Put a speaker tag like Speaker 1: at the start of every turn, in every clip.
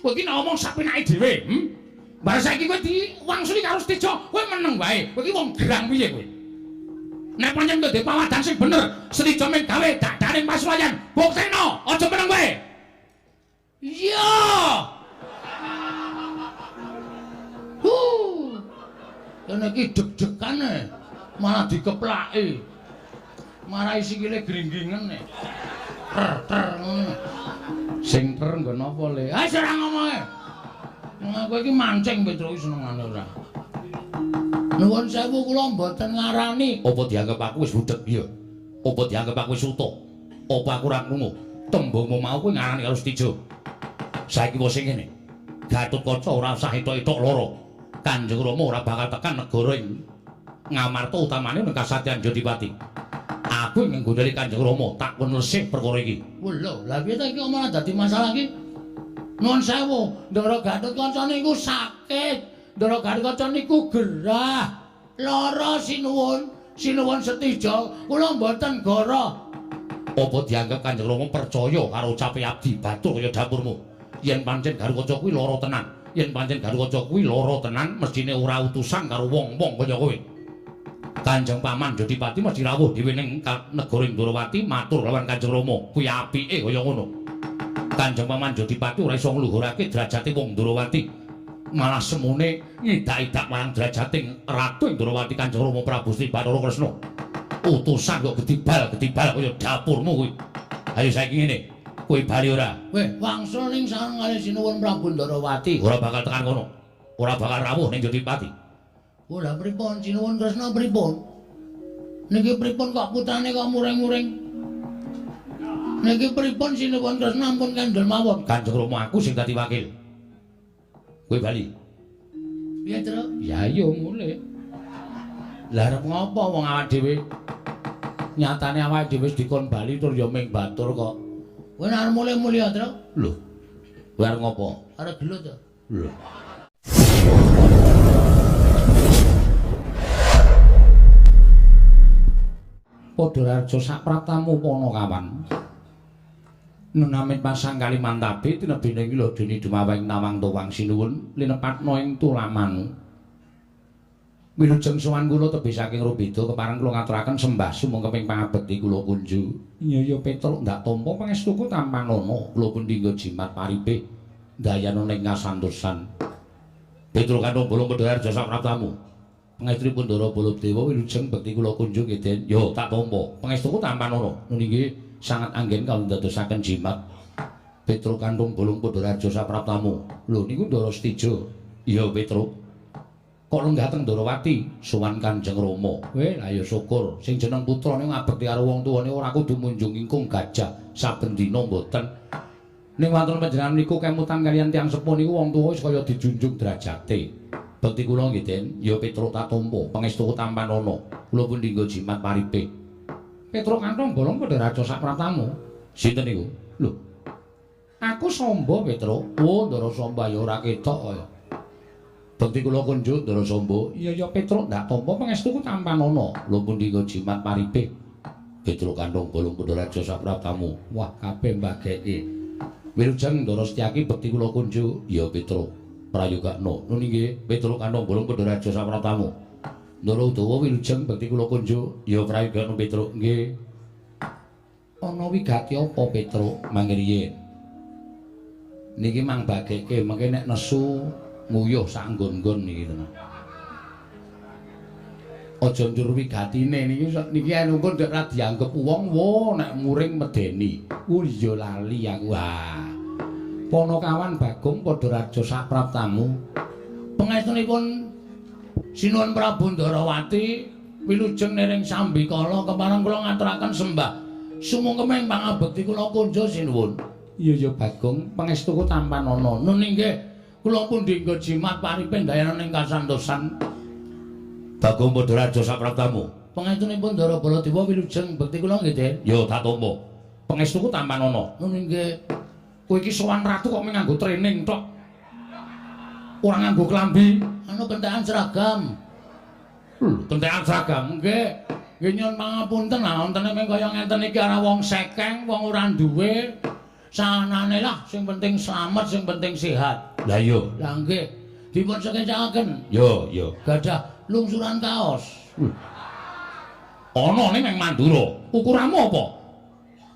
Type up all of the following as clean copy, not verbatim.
Speaker 1: Kowe iki nek omong sapenake dhewe, Bar saiki kowe diwangsuli karo Stijo, kowe meneng wae. Kowe iki wong gerang piye kowe? Nek pancen kowe ndek pawadan sing bener, Stijo mung gawe dadaning pasuwayan. Buktekno, aja meneng wae. Iya. Kene iki deg-degane, malah dikeplaki. Marai sikile gringgingen nek. Ter ngono. Sing ter nggo napa le? Ah ora ngomong ae. Kowe iki mancing Petro senengane ora. Nuwun sewu kula mboten ngarani. Apa dianggep aku wis budhek ya? Apa dianggep aku wis utuh? Apa aku ora krungu? Tembungmu mau kowe ngarani karo Stijo. Saiki wis sing ngene. Gatotkaca ora usah etok-etok loro. Kanjeng Rama ora bakal tekan negara ing Ngamarta utamane ning Kasatyan Jodipati. Aku ing nggondhali Kanjeng Rama tak pun lesih perkara iki. Lho, lha piye ta iki omong dadi masalah iki? Nuwun sewu, Ndara Gatotkaca niku sakit. Ndara Gatotkaca niku gerah. Lara sinuwun Stijo, kula mboten goro. Apa dianggep Kanjeng Rama percaya karo ucape abdi batur kaya dapurmu? Yen pancen Gatotkaca kuwi lara tenan. Yen pancen Gatotkaca kuwi lara tenan, mestine ora utusan karo wong-wong kaya kowe. Kanjeng Paman Jodipati mesti rawuh dhewe ning negara Ndrawati matur lawan Kanjeng Rama. Kuwi apike kaya ngono. Kanjeng Paman Jodipati ora iso ngluhurake derajate wong Ndrawati. Malah semune ngidak-idak marang derajating Ratu Ndrawati Kanjeng Rama Prabu Sri Bathara Kresna. Utusan kok gedibal kaya dapurmu kuwi. Ayo saiki ngene. Kowe bali ora? Weh, wangsul ning sareng kali sinuwun Prabu Ndrawati. Ora bakal tekan kono. Ora bakal rawuh ning Jodipati. Oh, lha pripun sinuwun Kresna pripun? Niki pripun kok putrane kok muring-muring? Niki pripun sinuwun Kresna ampun kandel mawon. Kanjeng Rama aku sing dadi wakil. Kowe bali. Piye, Tru? Ya iya mulih. Lah arep ngopo wong awak dhewe? Nyatane awak dhewe wis dikon bali tur ya ming batur kok. Kowe arep mulih-mulih ya, Tru? Lho. Kowe arep ngopo? Arep gelut to? Lho. Padhararja sapratamu Panakawan. Nunamit pasang Kalimantabe tinebine iki lho dene dumawing nawang tuwang sinuwun linepatna ing tulamanu. Wilujeng sowan kula tebih saking Robeda kepareng kula ngaturaken sembah sumeng keping pangabekti kula kunju. Iya Petruk ndak tampa pangestuku tampanana kula pundhingga jimat paripe dayana ning kasantosan. Petruk kanthong bolong Padhararja sapratamu. Pangestripun Ndara Baladewa wilujeng bekti kula kunjung ngeden. Yo tak tampa. Pangestuku tampanana. Niki sangat anggen kawula ndadosaken jimat. Petruk kanthong bolong Padhararja sapratamu. Lho niku Ndara Stijo. Iya Petruk. Kok lenggah teng Ndrawati sowan Kanjeng Rama. Weh, lah ya syukur. Sing jeneng putrane ngabekti karo wong tuwane ora kudu munjung ingkung gajah saben dina mboten. Ning wonten panjenengan niku kemutan kaliyan tiyang sepuh niku wong tuwa wis kaya dijunjung derajate. Bekti kula nggih, Den. Ya Petruk tak tampa, pangestuku tampanana. Kula pun dinggo jimat paripe. Petruk kanthong bolong Padhararja sapratamu. Sinten niku? Lho. Aku Samba, Petruk. Oh, Ndara Samba ya ora ketok kaya. Bekti kula kunjuk Ndara Samba. Iya ya Petruk ndak tampa pangestuku tampanana. Kula pun dinggo jimat paripe. Petruk kanthong bolong Padhararja sapratamu. Wah, kabeh mbageke. Wilujeng Ndara Setyaki bekti kula kunjuk. Ya Petruk. Prayogakna. Nun inggih Petruk kanthong bolong Padhararja sapratamu. Ndara Udawa wilujeng bekti kula kunjuk. Ya prayogakna Petruk. Nggih. Ana wigati apa Petruk mangke riyin? Niki mang bageke mengke nek nesu nguyuh sak nggon-nggon niki tenan. Aja njur wigatine niki enungkun nek ora dianggep wong wo nek muring medeni. Oh iya lali aku. Wah. Panakawan Bagong Padhararja sapratamu. Pangestunipun sinuwun Prabu Ndrawati wilujeng nering Sambikala kepareng kula ngaturaken sembah sumungkeming pangabekti kula kunjuk sinuwun. Iya ya Bagong, pangestuku tampanana. Nun inggih kula pun dinggo jimat paripe dayana ning kasantosan. Bagong Padhararja sapratamu. Pangestunipun Ndara Baladewa wilujeng bekti kula nggih, Den. Ya tak tampa. Pangestuku tampanana. Nun inggih kowe iki sowan ratu kok nganggo training tok. Ora nganggo klambi, anu kentekan seragam. Kentekan seragam nggih. Nggih nyuwun pangapunten lah wonten meng kaya ngeten iki arah wong sekeng, wong ora duwe. Sanane lah sing penting slamet, sing penting sehat.
Speaker 2: Lah iya.
Speaker 1: Lah nggih, dipun sekencaken.
Speaker 2: Yo, yo.
Speaker 1: Gadah lungsuran kaos.
Speaker 2: Ana ning nang Mandura. Ukuranmu apa?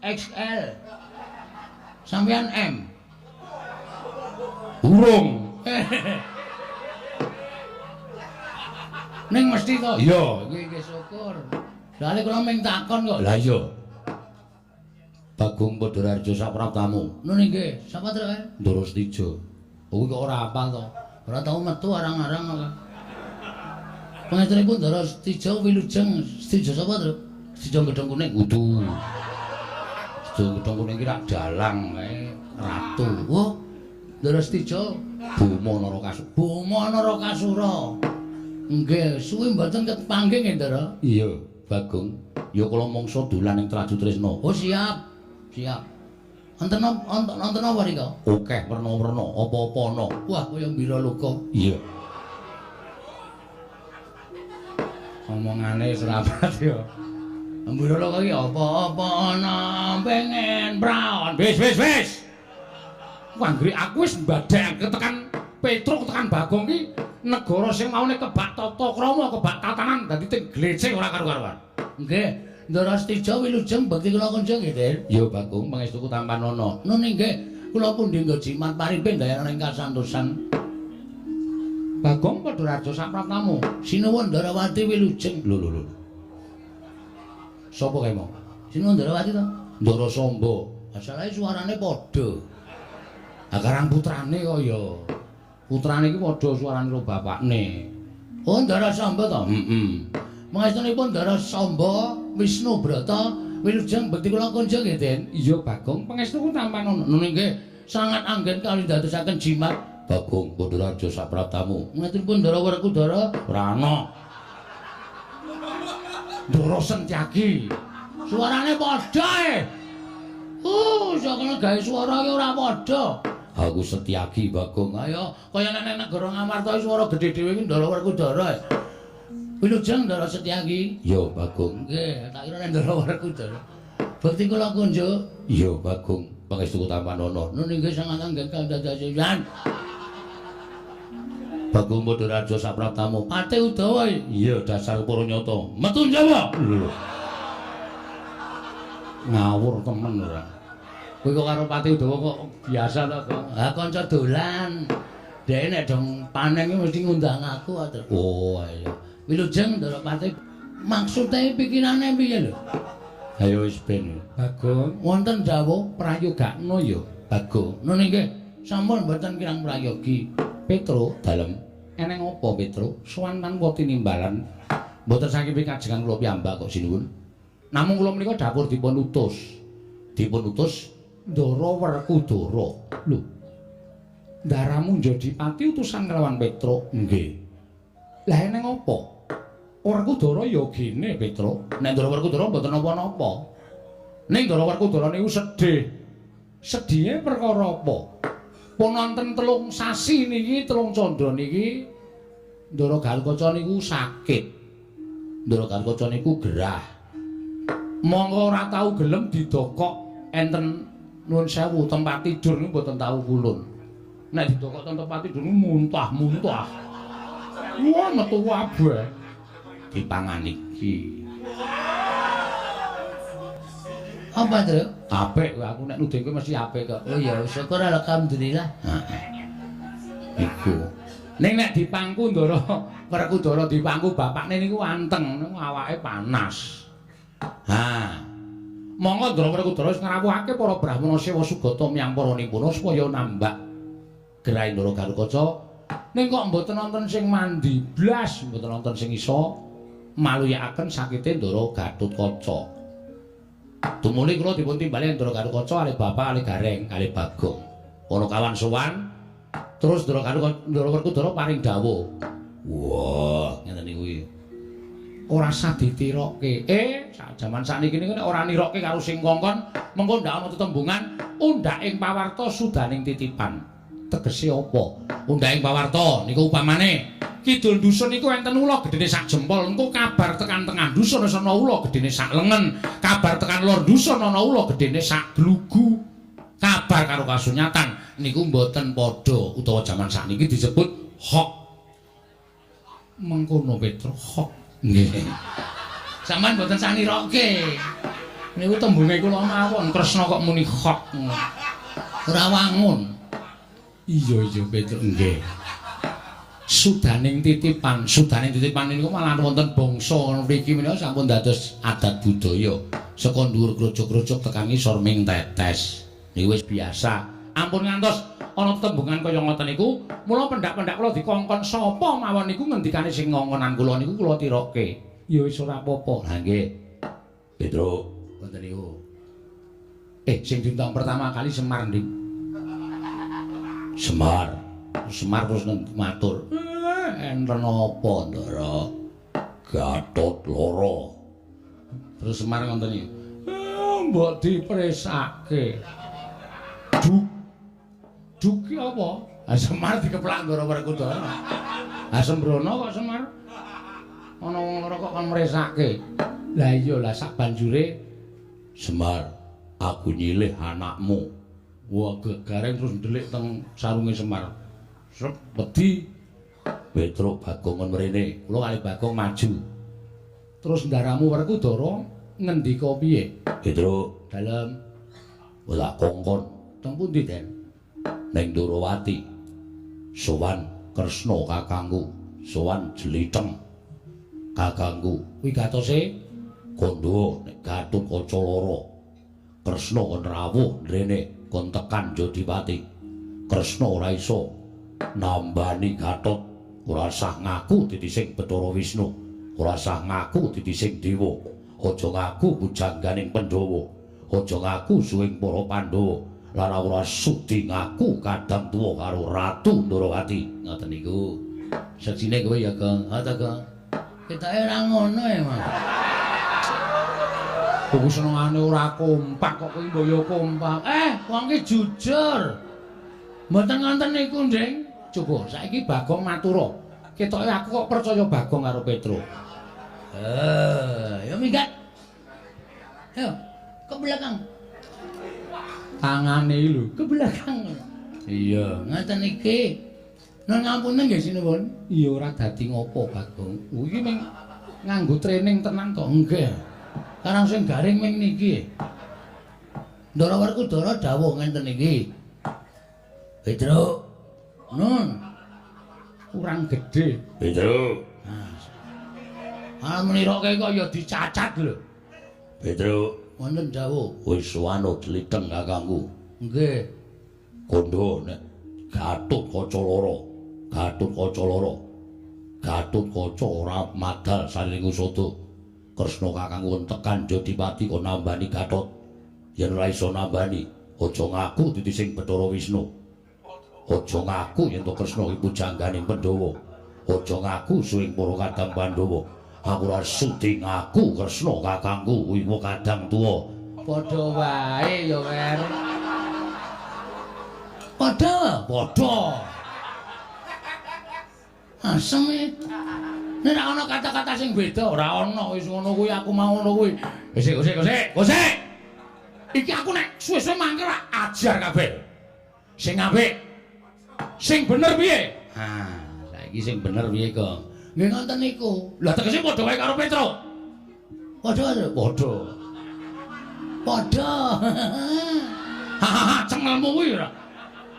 Speaker 1: XL. Sampeyan M.
Speaker 2: Burung.
Speaker 1: Ning mesti to.
Speaker 2: Iya.
Speaker 1: Nggih syukur. Soale kula ming takon kok.
Speaker 2: Lah iya. Bagong Padharjo Sapraptamu.
Speaker 1: Nun nggih, sapa to?
Speaker 2: Ndara Stijo.
Speaker 1: Oh kok ora apal to. Ora tau metu arang-arang kok. Pangestripun Ndara Stijo Wilujeng Stijo sapa to? Stijo Gedhong Kuning.
Speaker 2: Kudu. Stijo Gedhong Kuning ki rak dalang kae ratu.
Speaker 1: Oh, Ndara Stijo
Speaker 2: Buma Narakasura.
Speaker 1: Buma Narakasura. Nggih, suwi mboten kepanggih nggih, Ndara.
Speaker 2: Iya, Bagong. Ya kula mangsa dolan ning Traju Tresna.
Speaker 1: Oh, siap. Siap. Wonten apa rika?
Speaker 2: Akeh werna-werna, apa-apa ana.
Speaker 1: Wah, kaya mbira luka.
Speaker 2: Iya.
Speaker 1: Omongane serapat ya. Mbira luka iki apa-apa ana pengen praon.
Speaker 2: Wis. Anggere aku wis mbadhekake tekan Petruk tekan Bagong ki negara sing maune kebak tata krama, kebak tatanan dadi ting glecek ora karo-karuan.
Speaker 1: Nggih, Ndara Stijo Wilujeng bekti kula kunjung nggih, Den.
Speaker 2: Ya Bagong pangestuku tampan ana.
Speaker 1: Nun nggih, kula pundi nggo jimat paripe daerah ing kasantosan.
Speaker 2: Bagong Padharjo Sapraptamu.
Speaker 1: Sinuwun Ndarawati Wilujeng.
Speaker 2: Lho. Sopo kae mau?
Speaker 1: Sinuwun Ndarawati to?
Speaker 2: Ndara Samba.
Speaker 1: Asale suarane padha.
Speaker 2: Akarang putrane kaya. Putrane iki padha suarane karo bapakne.
Speaker 1: Oh, Ndara Samba to?
Speaker 2: Heeh.
Speaker 1: Mangestunipun Ndara Samba Wisnu Brata Wilujeng bekti kula kunjung nggih, Den.
Speaker 2: Iya Bagong pangestuku tampan ana.
Speaker 1: Nun nggih, sangat anggen kali dadosaken jimat.
Speaker 2: Bagong Padharjo Sapraptamu.
Speaker 1: Ngaturipun Ndara Werkudara.
Speaker 2: Ora ana. Ndara Sentyaki.
Speaker 1: Suarane padha e. Sakene gawe swara ki ora padha.
Speaker 2: Aku Setyaki Bagong.
Speaker 1: Ayo, kaya nek negara Ngamarta swara gedhe dhewe iki Ndara Werkudara. Wilujeng Ndara Setyaki.
Speaker 2: Iya Bagong.
Speaker 1: Nggih, tak kira nek Ndara Werkudara. Bekti kula kunjung.
Speaker 2: Iya Bagong, pangestuku tampan ana.
Speaker 1: Nun inggih sangat anggen kandhadhasan.
Speaker 2: Bagong Padharjo Sapraptamu.
Speaker 1: Pate Udawa.
Speaker 2: Iya dasar para nyata. Metu Jawa. Ngawur temen ora.
Speaker 1: Kowe kok karo Pati Udawa kok biasa to, Kok? Ha kanca dolan. Dhek nek dong panen ki mesti ngundang aku to.
Speaker 2: Oh ayo.
Speaker 1: Wilujeng Ndara Pati maksude pikirane piye lho?
Speaker 2: Ayo wis ben.
Speaker 1: Bagong wonten dawuh prayogakna ya.
Speaker 2: Bagong.
Speaker 1: Nun nggih, sampun mboten kirang prayogi.
Speaker 2: Petro dalem. Eneng apa Petro? Sowan tanpa tinimbalan. Mboten saking kajengan kula piyambak kok sinuwun. Namung kula menika dapur dipun utus. Dipun utus Ndara Werkudara. Lho. Ndaramu jadi pati utusan kelawan Petro. Nggih. Lah eneng apa? Werkudara ya gene Petro. Nek Ndara Werkudara mboten napa-napa. Ning Ndara Werkudara niku sedih. Sedhihe perkara apa? Pun wonten 3 sasi niki, 3 candra niki Ndara Garukaca niku sakit. Ndara Garukaca niku gerah. Monggo ora tau gelem didokok enten nuwun sewu tempat tidur niku mboten tau kulun. Nek didokok tempat tidur niku muntah-muntah. Wah metu kabeh. Dipangan iki.
Speaker 1: Apa, Tru?
Speaker 2: Apik kowe aku nek nuding kowe mesti apik kok.
Speaker 1: Oh ya, syukur alhamdulillah.
Speaker 2: Heeh. Iku. Ning nek dipangku Ndara Werkudara dipangku bapakne niku anteng, niku awake panas. Ha. Monggo Ndara Werkudara wis ngrawuhake para Brahmana Sewa Sugata miyang para nipuna supaya nambah gerahe Ndara Garukaca. Ning kok mboten wonten sing mandi blas, mboten wonten sing iso maluyakaken sakite Ndara Gatotkaca. Tumuli kula dipun timbali Ndara Garukaca kalih bapak kalih gareng kalih Bagong. Ana kawan sowan terus Ndara Werkudara paring dawuh. Wah, ngeten niku iki. Ora usah ditirokke. Sak jaman sakniki niku nek ora nirokke karo sing kongkon, mengko ndak ana tetembungan undhaking pawarta sudaning titipan. Tegese apa? Undhaking pawarta niku upamane kidul dusun niku enten ula gedene sak jempol, engko kabar tekan tengah dusun ana ula gedene sak lengen, kabar tekan lor dusun ana ula gedene sak glugu. kabar karo kasunyatan niku mboten padha utawa jaman sakniki disebut hok. Mengkono Petro hok. Nggih. Sampeyan mboten saniroke. Niku tembunge kula mawon Kresna kok muni hok. Ora wangun. Iya Petro nggih. Sudaning titipan niku malah wonten bangsa mriki menika sampun dados adat budaya. Saka dhuwur krojok-krojok tekan ngisor ming tetes. Niku wis biasa. Ampun ngantos ana tembungan kaya ngoten niku, mula pendak-pendak kula dikongkon sapa mawon niku ngendikane sing ngongkonan kula niku kula tiroke. Ya wis ora apa-apa. Ha nggih. Petro, wonten niku. Sing diundang pertama kali Semar ndi? Semar terus matur. Enten apa, Ndara? Gatot loro. Terus Semar ngoten iki. Mbok dipresake. Duk ki apa? Semar dikeplak Ndara Werkudara. Sembrono kok Semar. Ana wong loro kok kon mresake. Lah iya lah sak banjure Semar, aku nyilih anakmu. Wah gegareng terus ndelik teng sarunge Semar. Sep wedi. Petro Bagong mrene, kula kali Bagong maju. Terus ndaramu Werkudara ngendika piye? Petro, dalem. Wala kongkon. Teng pundi, Den? Ning Ndorowati. Sowan Kresna kakangku, sowan Jeliteng kakangku. Kuwi gatose Kandha nek Gatotkaca lara. Kresna kon rawuh rene kon tekan Jodipati. Kresna ora iso nambani Gatot. Ora sah ngaku titising Bathara Wisnu, ora sah ngaku titising dewa. Aja ngaku bujangganing Pandhawa, aja ngaku suwing para Pandhawa. Lan ora sudi ngaku kadang tuwa karo Ratu Ndorowati. Ngoten niku. Seksine kowe ya, Kang. Ha ta, Kang. Ketoke ora ngono ya, Mas. Kok senengane ora kompak kok kowe mboyo kompak. Wong ki jujur. Mboten ngonten niku, Ndeng. Coba saiki Bagong matura. Ketoke aku kok percaya Bagong karo Petro. Ya minggat. Ayo, ke belakang. Tangane lho, ke belakang. Iya, ngaten iki. Nun ngapunten nggih sinuwun. Iya ora dadi ngopo Bagong. Iki ming nganggo training tenan to nggih. Karang sing garing ming niki. Ndara Werkudara dawuh ngenten iki. Petro Nun, kurang gede. Petro. Meniroke kok ya dicacat lho. Petro. Wonten dawuh. Wis wano Jeliteng kakangku. Nggih. Kandha nek Gatotkaca lara. Gatotkaca ora madal saling usada. Kresna kakangku tekan Jodipati kok nambani Gatot. Yen ora iso nambani, aja ngaku titising Bathara Wisnu. Aja ngaku yen to Kresna iku jangganing Pandhawa. Aja ngaku suwing para kadang Pandhawa. Aku ora sudi ngaku Kresna kakangku kuwi kadang tuwa. Padha wae ya, Wer. Padha. Asem iki. Nek ana kata-kata sing beda ora ana wis ngono kuwi aku mau ngono kuwi. Gosek. Iki aku nek suwe-suwe mangkel ajar kabeh. Sing apik. Sing bener piye? Saiki sing bener piye, Kang? Nggih ngoten niku. Lah tegese padha wae karo Petro. Padha. Cengelmu kuwi ora.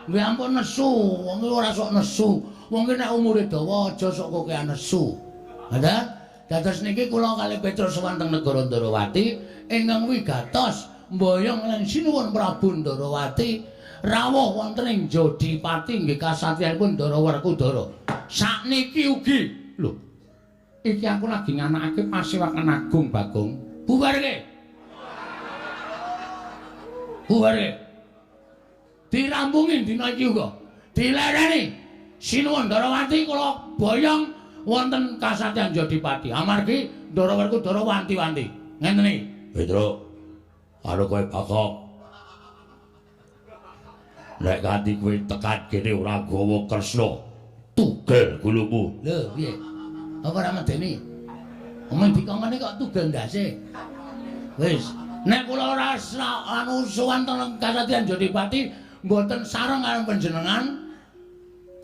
Speaker 2: Nggih ampun nesu, wong ora sok nesu. Wong ki nek umure dawa aja sok kokean nesu. Ngoten? Dados niki kula kalih Petro sowan teng negara Ndorowati ingkang wigatos mboyong lan sinuwun Prabu Ndorowati rawuh wonten ing Jodipati nggih kasatriyanipun Ndara Werkudara. Sakniki ugi lho. Iki aku lagi nganakake Pasewakan Agung Bagong. Bubarke. Dirampungi dina iki uga. Dilereni sinuwun Ndarawati kula boyong wonten kasatriyan Jodipati. Amargi Ndara Werkudara wanti-wanti. Ngenten iki. Petro, karo kowe Bagong. Nek kanthi kowe tekan kene ora gawa Kresna, tugel gulumu. Lho, piye? Apa ora medeni? Omong dikongkone kok tugel ndase. Wis,
Speaker 1: Nek kula ora anu sowan teng Kasatian Jodipati mboten sareng karo panjenengan,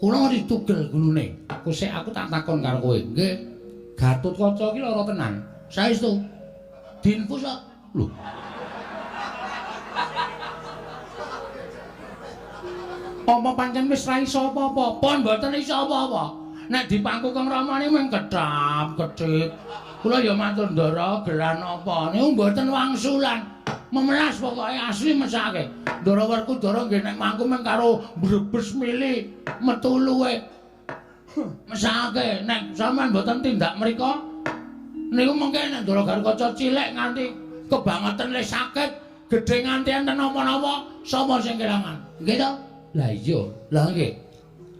Speaker 1: kula ditugel gulune.
Speaker 2: Kusik aku tak takon karo kowe.
Speaker 1: Nggih.
Speaker 2: Gatotkaca iki lara tenan.
Speaker 1: Saestu. Diinfus kok.
Speaker 2: Lho. Apa pancen wis ra iso apa-apa?
Speaker 1: Pon mboten iso apa-apa. Nek dipangku Kang Ramane mung kedap-kedhip. Kula ya matur ndara geran apa niku mboten wangsulan. Memelas pokoke asli mesake. Ndara Werkudara nggih nek mangku mung karo mbrebes mili metu luwe. Mesake nek sampean mboten tindak mriku niku mengke nek Ndara Garukaca cilik nganti kebangetan le sakit, gedhe nganti enten napa-napa, sapa sing kelangan? Nggih to?
Speaker 2: Lah iya.
Speaker 1: Lah nggih.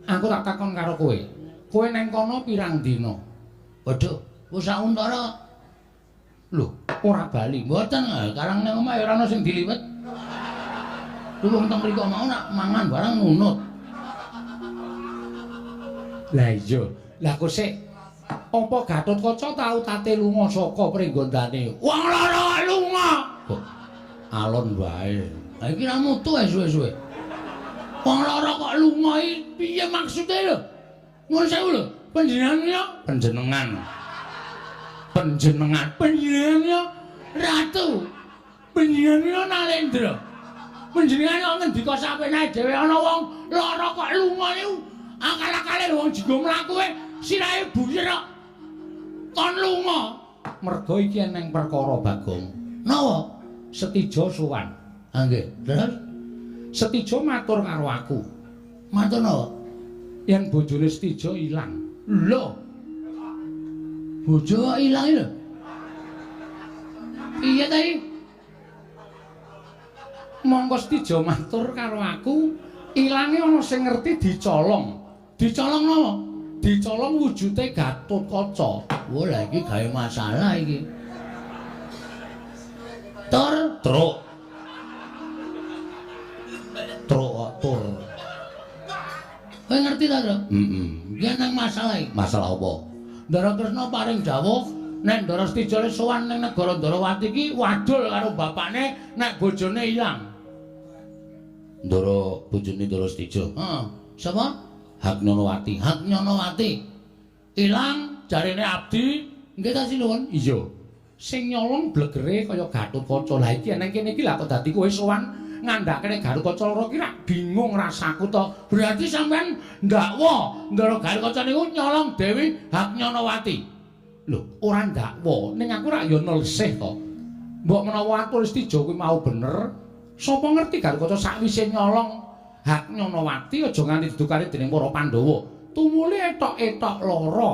Speaker 2: Aku tak takon karo kowe. Kowe neng kono pirang dina?
Speaker 1: Waduh, wis sauntara.
Speaker 2: Lho, ora bali.
Speaker 1: Mboten, karang ning omah ya ora ana sing diliwet. Wong teng mriku mau nak mangan barang nunut.
Speaker 2: Lah iya. Lah kusik apa Gatotkaca tau tate lunga saka pringgondane?
Speaker 1: Wong lara lunga.
Speaker 2: Kok alon wae.
Speaker 1: Ha iki ra mutu ae suwe-suwe. Wong lara kok lunga iki piye maksude lho? Nuwun sewu lho, panjenengan ya panjenengan ya ratu. Panjenengan ya Nalendra. Panjenengan ya ngendika sapenae dhewe ana wong lara kok lunga niku. Akal-akale wong jigo mlaku sirahe buyir kok. Kon lunga.
Speaker 2: Merga iki eneng perkara Bagong.
Speaker 1: Napa?
Speaker 2: Setija sowan.
Speaker 1: Ha nggih. Terus
Speaker 2: Setija matur karo aku.
Speaker 1: matur napa?
Speaker 2: Yen bojone Setija ilang.
Speaker 1: Lho. Bojo ilang lho. Piye ta iki?
Speaker 2: Monggo Setija matur karo aku, ilange ana sing ngerti dicolong.
Speaker 1: Dicolong napa?
Speaker 2: Dicolong wujude Gatotkaca.
Speaker 1: Wah, lah iki gawe masalah iki. Tur
Speaker 2: Truk. Truk kok tur.
Speaker 1: kowe ngerti ta, Tru?
Speaker 2: Heeh.
Speaker 1: Yen nang masalah iki.
Speaker 2: Masalah apa?
Speaker 1: Ndara Kresna paring dawuh nek Ndara Setija sowan ning negara Ndarawati iki wadul karo bapakne nek bojone ilang.
Speaker 2: Ndara bojone Ndara Setija.
Speaker 1: Heeh. Sapa?
Speaker 2: Haknyanawati.
Speaker 1: Haknyanawati. Ilang jarine abdi, nggih ta sinuwun?
Speaker 2: Iya. Sing nyolong blegere kaya Gatotkaca. Lah iki nang kene iki lha kok dadi kowe sowan ngandhakne Gatotkaca loro iki rak bingung rasaku to.
Speaker 1: Berarti sampean ndakwa Ndara Garukaca niku nyolong Dewi Haknyanawati.
Speaker 2: Lho, ora ndakwa, ning aku rak ya nelesih to. Mbok menawa aku Setija kuwi mau bener, sapa ngerti Garukaca sakwise nyolong Haknyanawati aja nganti didukani dening para Pandhawa. Tumule etok-etok lara.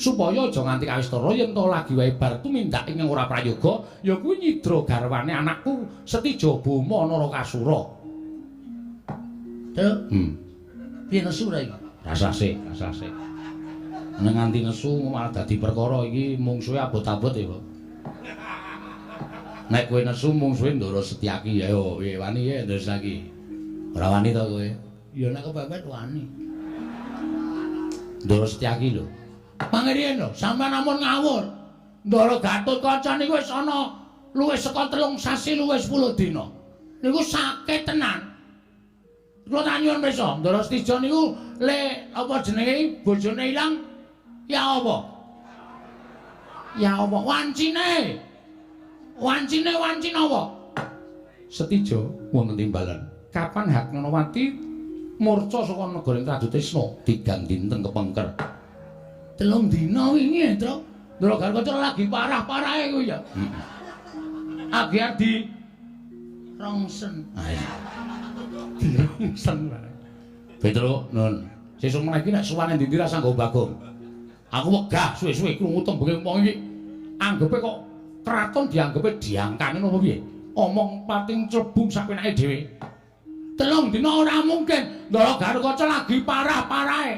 Speaker 2: Supaya aja nganti kawistara yen to lagi wae bar tumindak ing ora prayoga, ya kuwi nyidra garwane anakku Setija Boma Narakasura.
Speaker 1: Terus piye nesu ra iki?
Speaker 2: Rasase. Nek nganti nesu malah dadi perkara iki mungsuhe abot-abot ya, Pak. Nek kowe nesu mungsuhe Ndara Setyaki ya wani ya Ndara Setyaki. Ora wani to kowe?
Speaker 1: Ya nek kepepet wani.
Speaker 2: Ndara Setyaki lho.
Speaker 1: Pangriyen lho, sampean ampun ngawur. Ndara Gatotkaca niku wis ana luwih saka 3 sasi luwih 10 dina. Niku sakit tenan. Kula tak nyuwun pirsa, Ndara Setija niku le apa jenenge bojone ilang ya apa? Ya apa? Wancine. Wancine apa?
Speaker 2: Setija wonten timbalan. Kapan Haknyanawati murca saka negara Tradutresna tigang dinten kepengker.
Speaker 1: 3 dina wingi, Tru. Ndara Garukaca lagi parah-parahe kuwi ya. Agar di rongsen.
Speaker 2: Dirongsen wae. Petro, nun. Sesuk meneh iki nek suwane ndi ra sanggo Bagong. Aku wegah suwe-suwe krungu tembung wong iki. Anggepe kok kraton dianggepe diangkane napa piye? Omong pating clebung sak penake dhewe.
Speaker 1: 3 dina ora mungkin. Ndara Garukaca lagi parah-parahe.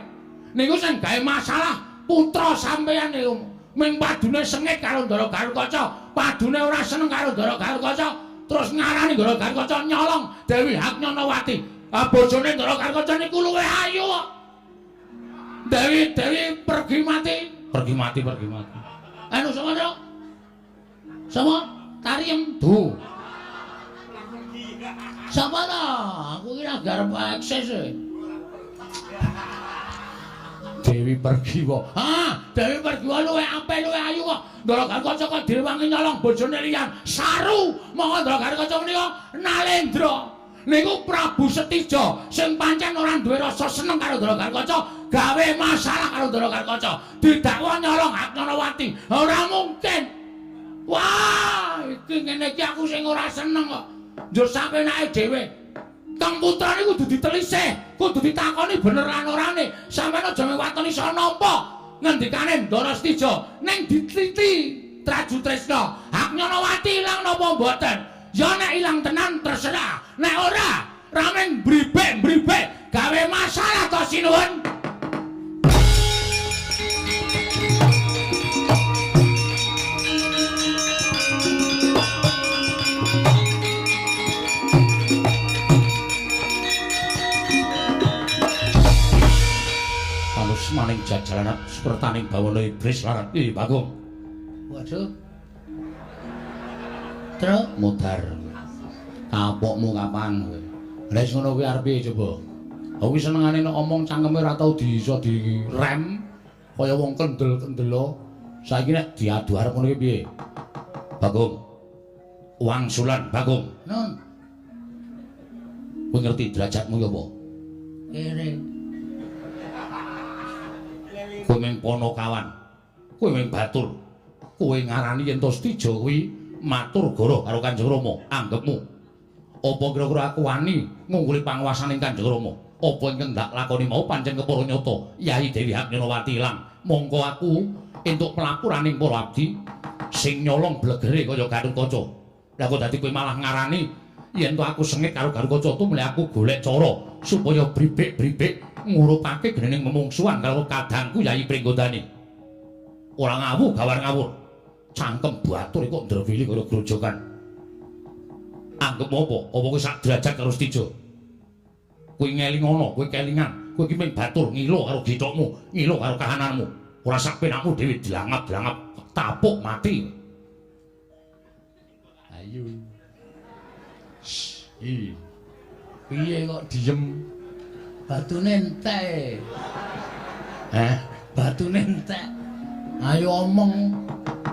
Speaker 1: Niku sing gawe masalah putra sampeyan niku. Ming padune sengit karo Ndara Garukaca, padune ora seneng karo Ndara Garukaca, terus ngarani Ndara Garukaca nyolong Dewi Haknyanawati. Ah bojone Ndara Garukaca niku luwih ayu kok. Dewi pergi mati.
Speaker 2: Pergi mati.
Speaker 1: Anu sapa, Tru? Sapa? Tariem du. Sapa ta? Aku kira garep eksis e. Dewi pergi kok. Dewi pergi kok luwe apik luwe ayu kok. Ndara Garkaca kok direwangi nyolong bojone liyan. Saru, monggo Ndara Garkaca menika Nalendra. Niku Prabu Setija sing pancen ora duwe rasa seneng karo Ndara Garkaca, gawe masalah karo Ndara Garkaca. Didakwa nyolong hak Nyanawati. Ora mungkin. Wah, iki ngene iki aku sing ora seneng kok. Njur sampe nake dhewe. Kang putrane kudu ditelisih, kudu ditakoni bener lan orane. Sampeyan aja mewatoni sono napa. Ngendikane Ndara Setija ning ditliti Traju Tresna. Hak Nyanawati ilang napa mboten? Ya nek ilang tenan terserah. Nek ora, ramen bribek gawe masalah to sinuwun. Maning jajalan sepertaning bawana iblis larat iki Bagong. Waduh. Terus mudhar. Kapokmu kapan kowe? Lah sing ngono kuwi arep piye coba? Aku senengane nek omong cangkeme ora tau iso direm kaya wong kendel-kendelo. Saiki nek diadu arep ngono kuwi piye? Bagong. Wangsulan Bagong. Nun. Kowe ngerti derajatmu ya apa? Kere. Kowe mung Ponokawan, kowe mung Batur, kowe ngarani yen to Setija kuwi matur goro karo Kanjeng Rama, anggepmu. Apa kira-kira aku wani ngungkuli panguwasaning Kanjeng Rama? Apa ingkang ndak lakoni mau pancen kepara nyata Yayi Dewi Haknyanawati ilang. Mongko aku entuk pelapuraning para abdi sing nyolong blegere kaya Garutkaca. Lah kok dadi kowe malah ngarani yen to aku sengit karo Garutkaca tumele aku golek cara supaya bribek-bribek ngurupake genening memungsuhan karo kadangku Yayi Pringgodani. Ora ngawu gawar ngawur. Cangkem Batur kok ndrewili karo grojogan. Anggep apa? Apa kowe sak derajat karo Setija? Kowe ngeling ana, kowe kelingan. Kowe iki mung Batur ngilo karo githokmu, ngilo karo kahananmu. Ora sak penakmu dhewe dilangap-langap tapuk mati. Ayo. Piye kok diem? Batune entek. Batune entek. Ayo omong.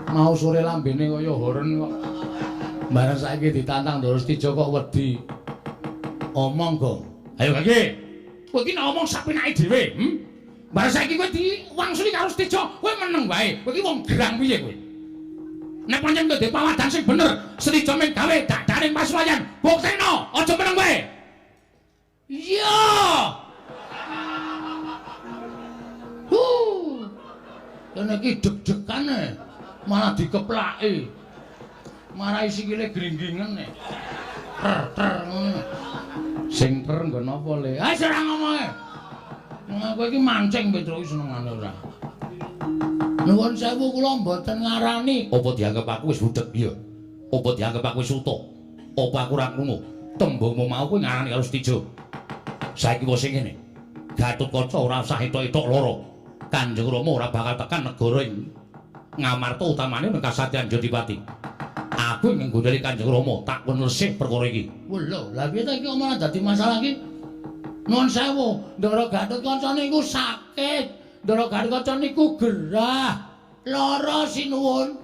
Speaker 1: Mau sore lambene kaya horen kok. Bareng saiki ditantang Ndara Setija kok wedi. Omong, Gong. Ayo kaki. Kowe iki nek omong sak penake dhewe, Bareng saiki kowe diwangsuli karo Setija, kowe meneng wae. Kowe iki wong gerang piye kowe? Nek pancen kowe duwe pawadan sing bener, Setija mung gawe dadaning pasuwayan. Buktekno, aja meneng wae. Iya. Kene iki deg-degane malah dikeplaki. Marai sikile gringgingen nek. Ter ngono. Sing ter nggon apa le? Ah ora ngomonge. Kowe iki mancing Petro senengane ora. Nuwun sewu kula mboten ngarani. Apa dianggep aku wis budheg ya? Apa dianggep aku wis utuh? Apa aku ora krungu? Tembungmu mau kowe ngarani karo Setija. Saiki wis sing ngene. Gatotkaca ora usah etok-etok lara. Kanjeng Rama ora bakal tekan negara ing Ngamarta utamane ning Kasatyan Jodipati. Aku ing nggondheli Kanjeng Rama tak penesih perkara iki. Lho, lha piye ta iki omah dadi masalah iki? Nuwun sewu, Ndara Gatotkaca niku sakit. Ndara Gatotkaca niku gerah. Lara sinuwun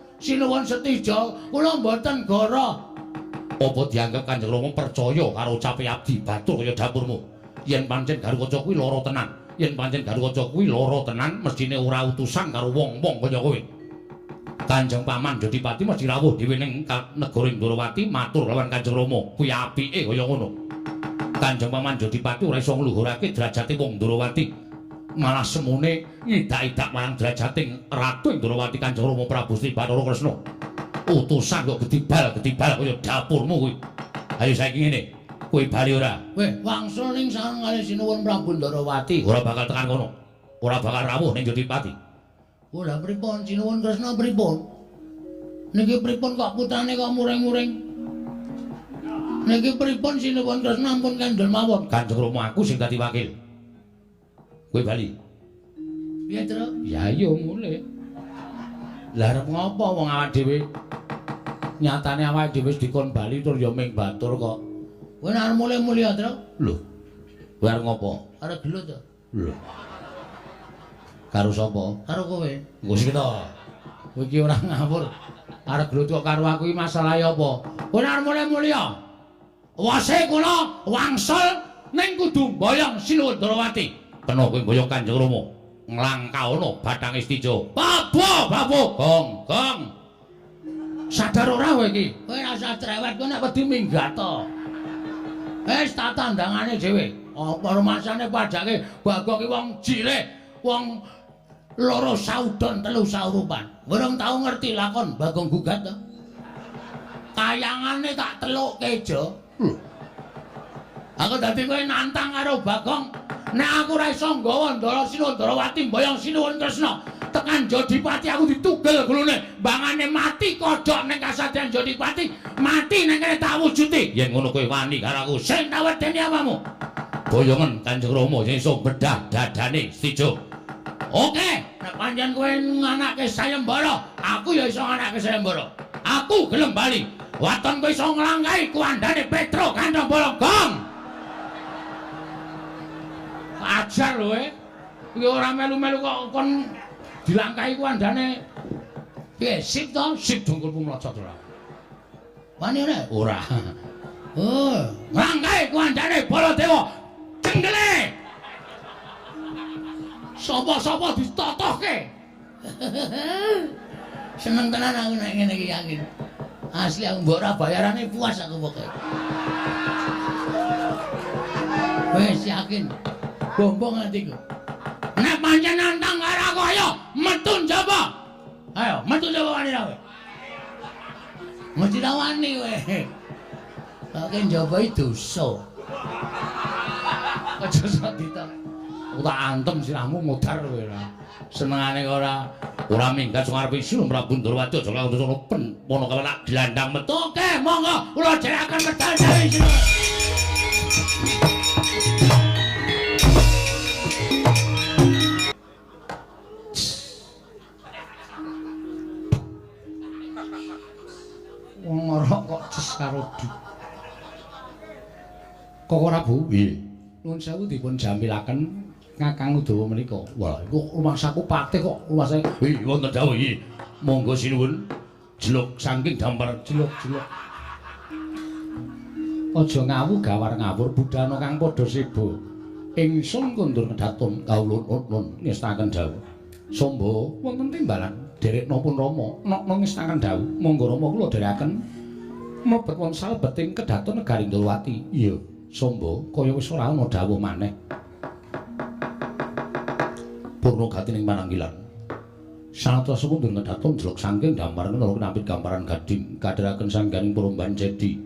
Speaker 1: Setija, kula mboten goro. Apa dianggep Kanjeng Rama percaya karo ucape abdi Batur kaya dapurmu? Yen pancen Garutkaca kuwi lara tenan, yen pancen Garutkaca kuwi lara tenan, mestine ora utusan karo wong-wong kaya kowe. Kanjeng Paman Jodipati mesti rawuh dhewe ning negara Ndrawati matur lawan Kanjeng Rama. Kuwi apike kaya ngono. Kanjeng Paman Jodipati ora iso ngluhurake derajate wong Ndrawati. Malah semune ngidak-idak marang derajating Ratu Ndrawati Kanjeng Rama Prabu Sri Bathara Kresna. Utusan kok gedibal kaya dapurmu kuwi. Ayo saiki ngene. Kowe bali ora? Weh, wangsul ning sarengane sinuwun Prabu Ndrawati. Ora bakal tekan kono. Ora bakal rawuh ning Jodipati. Lha pripun sinuwun Kresna pripun? Niki pripun kok putrane kok muring-muring? Niki pripun sinuwun Kresna ampun kandel mawon. Kanjeng Rama aku sing dadi wakil. Kowe bali. Piye, Tru? Ya iya mulih. Lah arep ngopo wong awak dhewe?
Speaker 2: Nyatane awake dhewe wis dikon bali tur ya ming batur kok.
Speaker 1: Kowe nek mulih mulya, Tru.
Speaker 2: Lho. Kowe arep ngopo?
Speaker 1: Arep gelut to.
Speaker 2: Lho. Karo sapa?
Speaker 1: Karo kowe.
Speaker 2: Engko sik to. Kowe iki ora ngawur. Arep gelut kok karo aku iki masalahe apa? Kowe nek mulih mulya. Wase kula wangsul ning kudu mboyong Sinuwun Darawati. Kena kowe mboyong Kanjeng Rama. Nglangkauna Bathang Istijo. Babu, gong. Sadar ora kowe iki?
Speaker 1: Kowe ora usah cerewet, kowe nek wedi minggat to. Wis tak tandangane dhewe. Apa rumasane padake Bagong ki wong jireh, wong loro saudon telu saurupan. Urung tau ngerti lakon Bagong gugat to. Tayangane tak telukke jo. Aku dadi kowe nantang karo Bagong. Nek aku ora iso nggawa Ndara Sinuwun Darawati mboyong Sinuwun Tresna tekan Jodipati aku ditugel glone mbangane mati kodhok ning kasadyan Jodipati mati ning kene tak wujuti. Yen ngono kowe wani karo aku sing tak wedeni apamu. Boyongen Kanjeng Rama sing iso bedah dadane Istijo. Oke, nek pancen kowe nganake sayembara, aku ya iso nganake sayembara. Aku gelem bali. Waton kowe iso nglangkai kuandane Petro Kantong Bolong. Ajar lho iki ora melu-melu kok kon dilangkai kuandane piye sip to sip dungkulmu mlocot ora wani ora oh nglangkai kuandane Baladewa cenggele sapa-sapa ditotohke seneng tenan aku nek ngene iki yakin asli aku mbok ora bayarane puas aku pokoke wis yakin bombong atiku. Nek pancen nantang karo aku ayo metu njaba. Ayo metu njaba wani kowe. Mesti wani kowe. Kok njaba iki dosa. Aja sok ditok. Tak antem sirahmu modar kowe ora. Senengane ora minggat sing arep isi Prabu Ndarawati aja langsung sono pen mono kae nak dilandang metu. Oke, monggo kula dherekaken medal dewe sira. Wong ora kok ces karo di. Kok ora Bu? Nggih. Nuwun sewu dipun jamilaken Kakang Udawa menika. Wah, iku rumahsaku patih kok luase. Nggih, wonten dawuh iki. Monggo sinuwun jeluk saking dampar jeluk. Aja ngawu gawar ngawur budana kang padha sebo. Ingsun kundur kedatun kawulun ngestaken dawuh. Samba wonten timbalan derek nopun Rama nok ngestaken dawuh. Monggo Rama kula dherekaken mlebet wonten salebeting kedatun Negaring Ndrawati. Iya, Samba kaya wis ora ana dawuh maneh. Purna gati ning pananggilan. Sanatosipun kundur kedatun jeluk saking damparan karo knampit gamparan gading kadharaken sangganing Promban Cedi.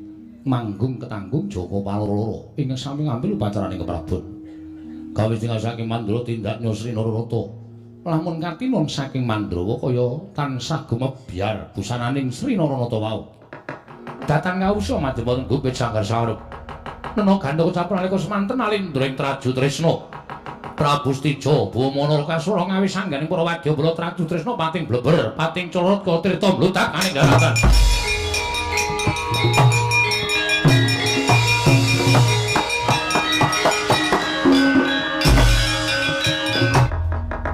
Speaker 1: Manggung ketanggung Joko Paloro ingkang sami ngambil upacaraning keprabon. Gawe tinggal saking Mandura tindak nyusri Nararata. Lamun katinun saking Mandrawa kaya tansah gumebyar busananing Sri Nararata wau. Datang ngawusa madhep wonten gumpit sanggar saurep. Nena gandha kecapur nalika semanten alindring Traju Tresna. Prabu Stijo Bumana Kasura ngawi sangganing para wadyabala Traju Tresna pating bleber, pating corot kaya tirta mblutak aning daratan.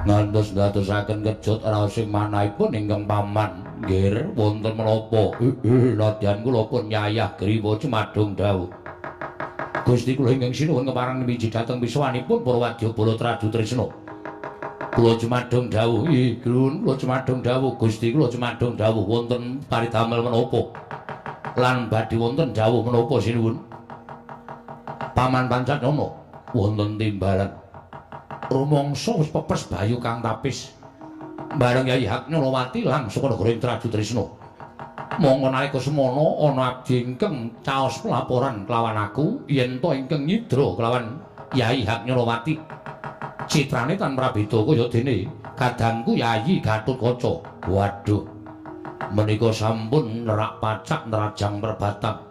Speaker 1: Ngantos ndadosaken kejut raosing manahipun ingkang paman. Nggih, wonten menapa? Ladyan kula pun nyayah griwa Cemadung dawuh. Gusti kula ingkang sinuwun kepareng miji dhateng piswanipun para wadyabala Traju Tresna. Kula Cemadung dawuh, kula Cemadung dawuh, Gusti kula Cemadung dawuh wonten paridamel menapa? Lan badhe wonten dawuh menapa sinuwun? Paman Pancatnyana wonten timbalan. Rumangsa wis pepes bayu kang tapis. Bareng Yayi Haknyalawati langsung Negaring Traju Tresna. Monggo nalika semana ana abdi ingkang caos pelaporan kelawan aku yen to ingkang nyidra kelawan Yayi Haknyalawati. Citrane tan prabeda kaya dene kadangku Yayi Gatotkaca. Waduh. Menika sampun nerak pacak nerajang perbatang.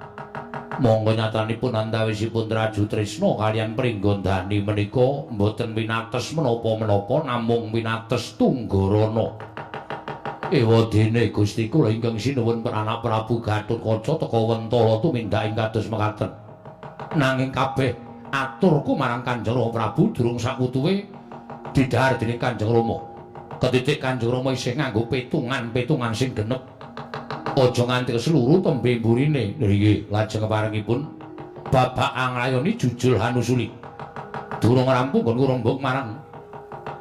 Speaker 1: Monggo nyatanipun antawisipun Traju Tresna kaliyan Pringgondani menika mboten winates menapa-menapa namung winates Tunggarana.
Speaker 2: Ewadene Gusti kula ingkang sinuwun Pranak Prabu Gatotkaca teka Wentara tumindak ing kados mekaten. Nanging kabeh aturku marang Kanjeng Rama Prabu durung sakutuwe didhahar dening Kanjeng Rama. Ketitik Kanjeng Rama isih nganggo petungan sing genep. Aja nganti kesluru tembe mburine. Nggih, lajeng keparengipun babak anglayoni jujul hanusuli. Durung rampung nggon ngrembug marang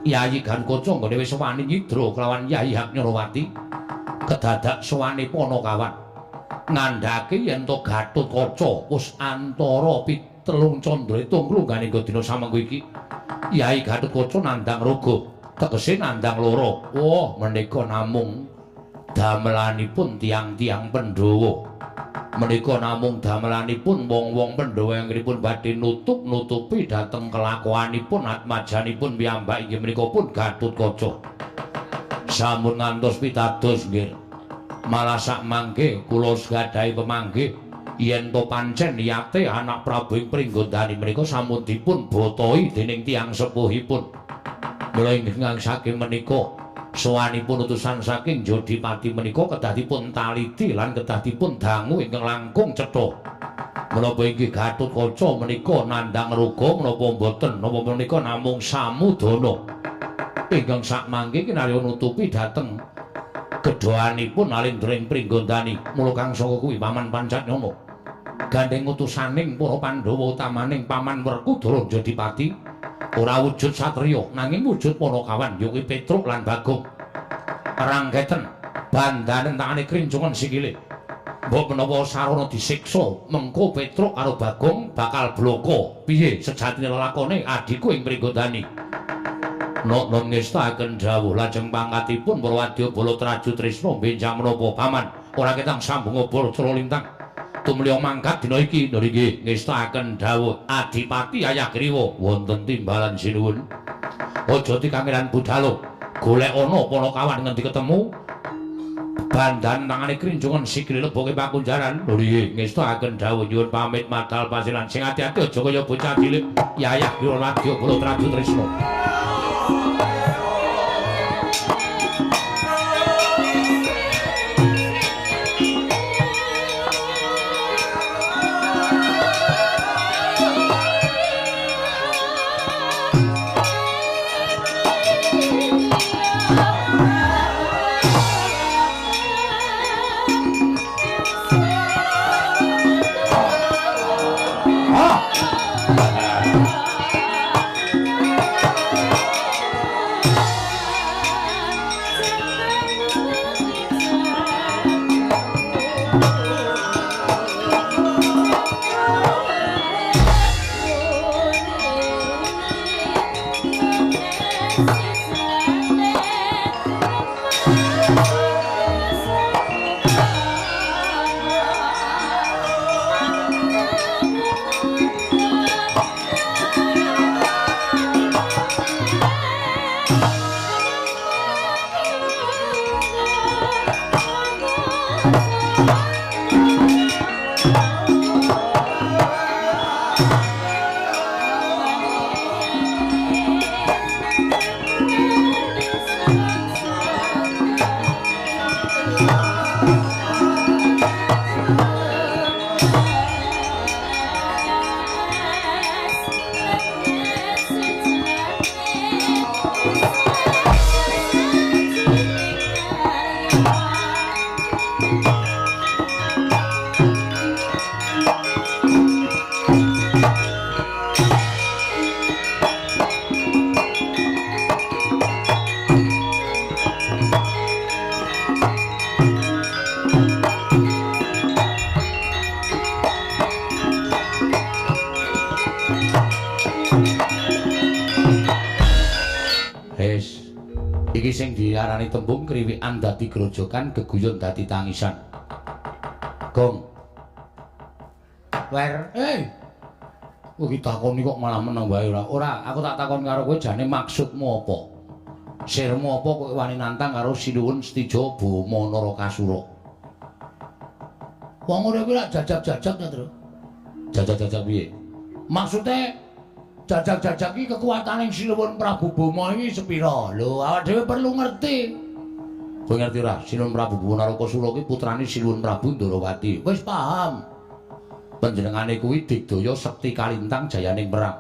Speaker 2: Yayi Gatotkaca nggone wis wani nyidra kelawan Yayi Haknyarawati kedadak sowane Panakawan ngandhake yen to Gatotkaca wis antara pitelung candra tunglungane dina samengko iki Yayi Gatotkaca nandhang raga tegese nandhang lara. Wah, menika namung damelanipun tiang-tiang Pandhawa. Menika namung damelanipun wong-wong Pandhawa ingkangipun badhe nutup-nutupi dhateng kelakuanipun atmajanipun piyambak inggih menika pun Gatotkaca. Sampun ngantos pitados nggih. Malah sak mangke kula gadhahi pemanggih yen to pancen niyate anak Prabu ing Pringgondani menika sampun dipun botohi dening tiyang sepuhipun. Mula ingkang saking menika sowanipun utusan saking Jodipati menika kedah dipun taliti lan kedah dipun dangu ingkang langkung cetha. Menapa inggih Gatotkaca menika nandhang raga menapa mboten napa menika namung samudana ingkang sakmangke kinarya nutupi dhateng gedhoanipun Alendra Pringgondani. Mula kang saka kuwi Paman Pancatnyana gandeng utusaning para Pandhawa utamaning Paman Werkudara Jodipati ora wujud satriya nanging wujud Panakawan ya kuwi Petruk lan Bagong. Ranggeten bandanen tangane krincongan sikile. Mbok menawa sarana disiksa mengko Petruk karo Bagong bakal bloko. Piye sejatine lelakone adhiku ing Pringgondani. Nok ngestaken dawuh lajeng pangkatipun para wadya bala traju tresna benjang menapa Paman ora ketang sambung obor cara lintang. Tumliya mangkat dina iki nggih ngestaken dawuh Adipati Ayagriwa wonten timbalan sinuwun. Aja dikangelan budhalo. Golek ana Panakawan ngendi ketemu. Bandan tangane krincongan sikile leboke pakunjaran. Nggih ngestaken dawuh nyuwun pamit madal pasilan sing ati-ati aja kaya bocah cilik. Ayagriwa wadya bala traju tresna. Iki sing diarani tembung kriwikan dadi grojokan, geguyon dadi tangisan. Gong. Wer, kok ditakoni kok malah meneng wae ora. Ora, aku tak takon karo kowe jane maksudmu apa? Sirmu apa kowe wani nantang karo Sinuwun Setija Bama Narakasura? Wong ora kuwi lak jajak-jajak ta, Tru? Jajak-jajak piye? Maksude jajak-jajak iki kekuataning Sinuwun Prabu Bama iki sepira? Lho, awak dhewe perlu ngerti. Kowe ngerti ora? Sinuwun Prabu Gunaroka Sura kuwi putrane Sinuwun Prabu Ndarawati. Wis paham. Panjenengane kuwi digdaya sekti kalintang jayaning perang.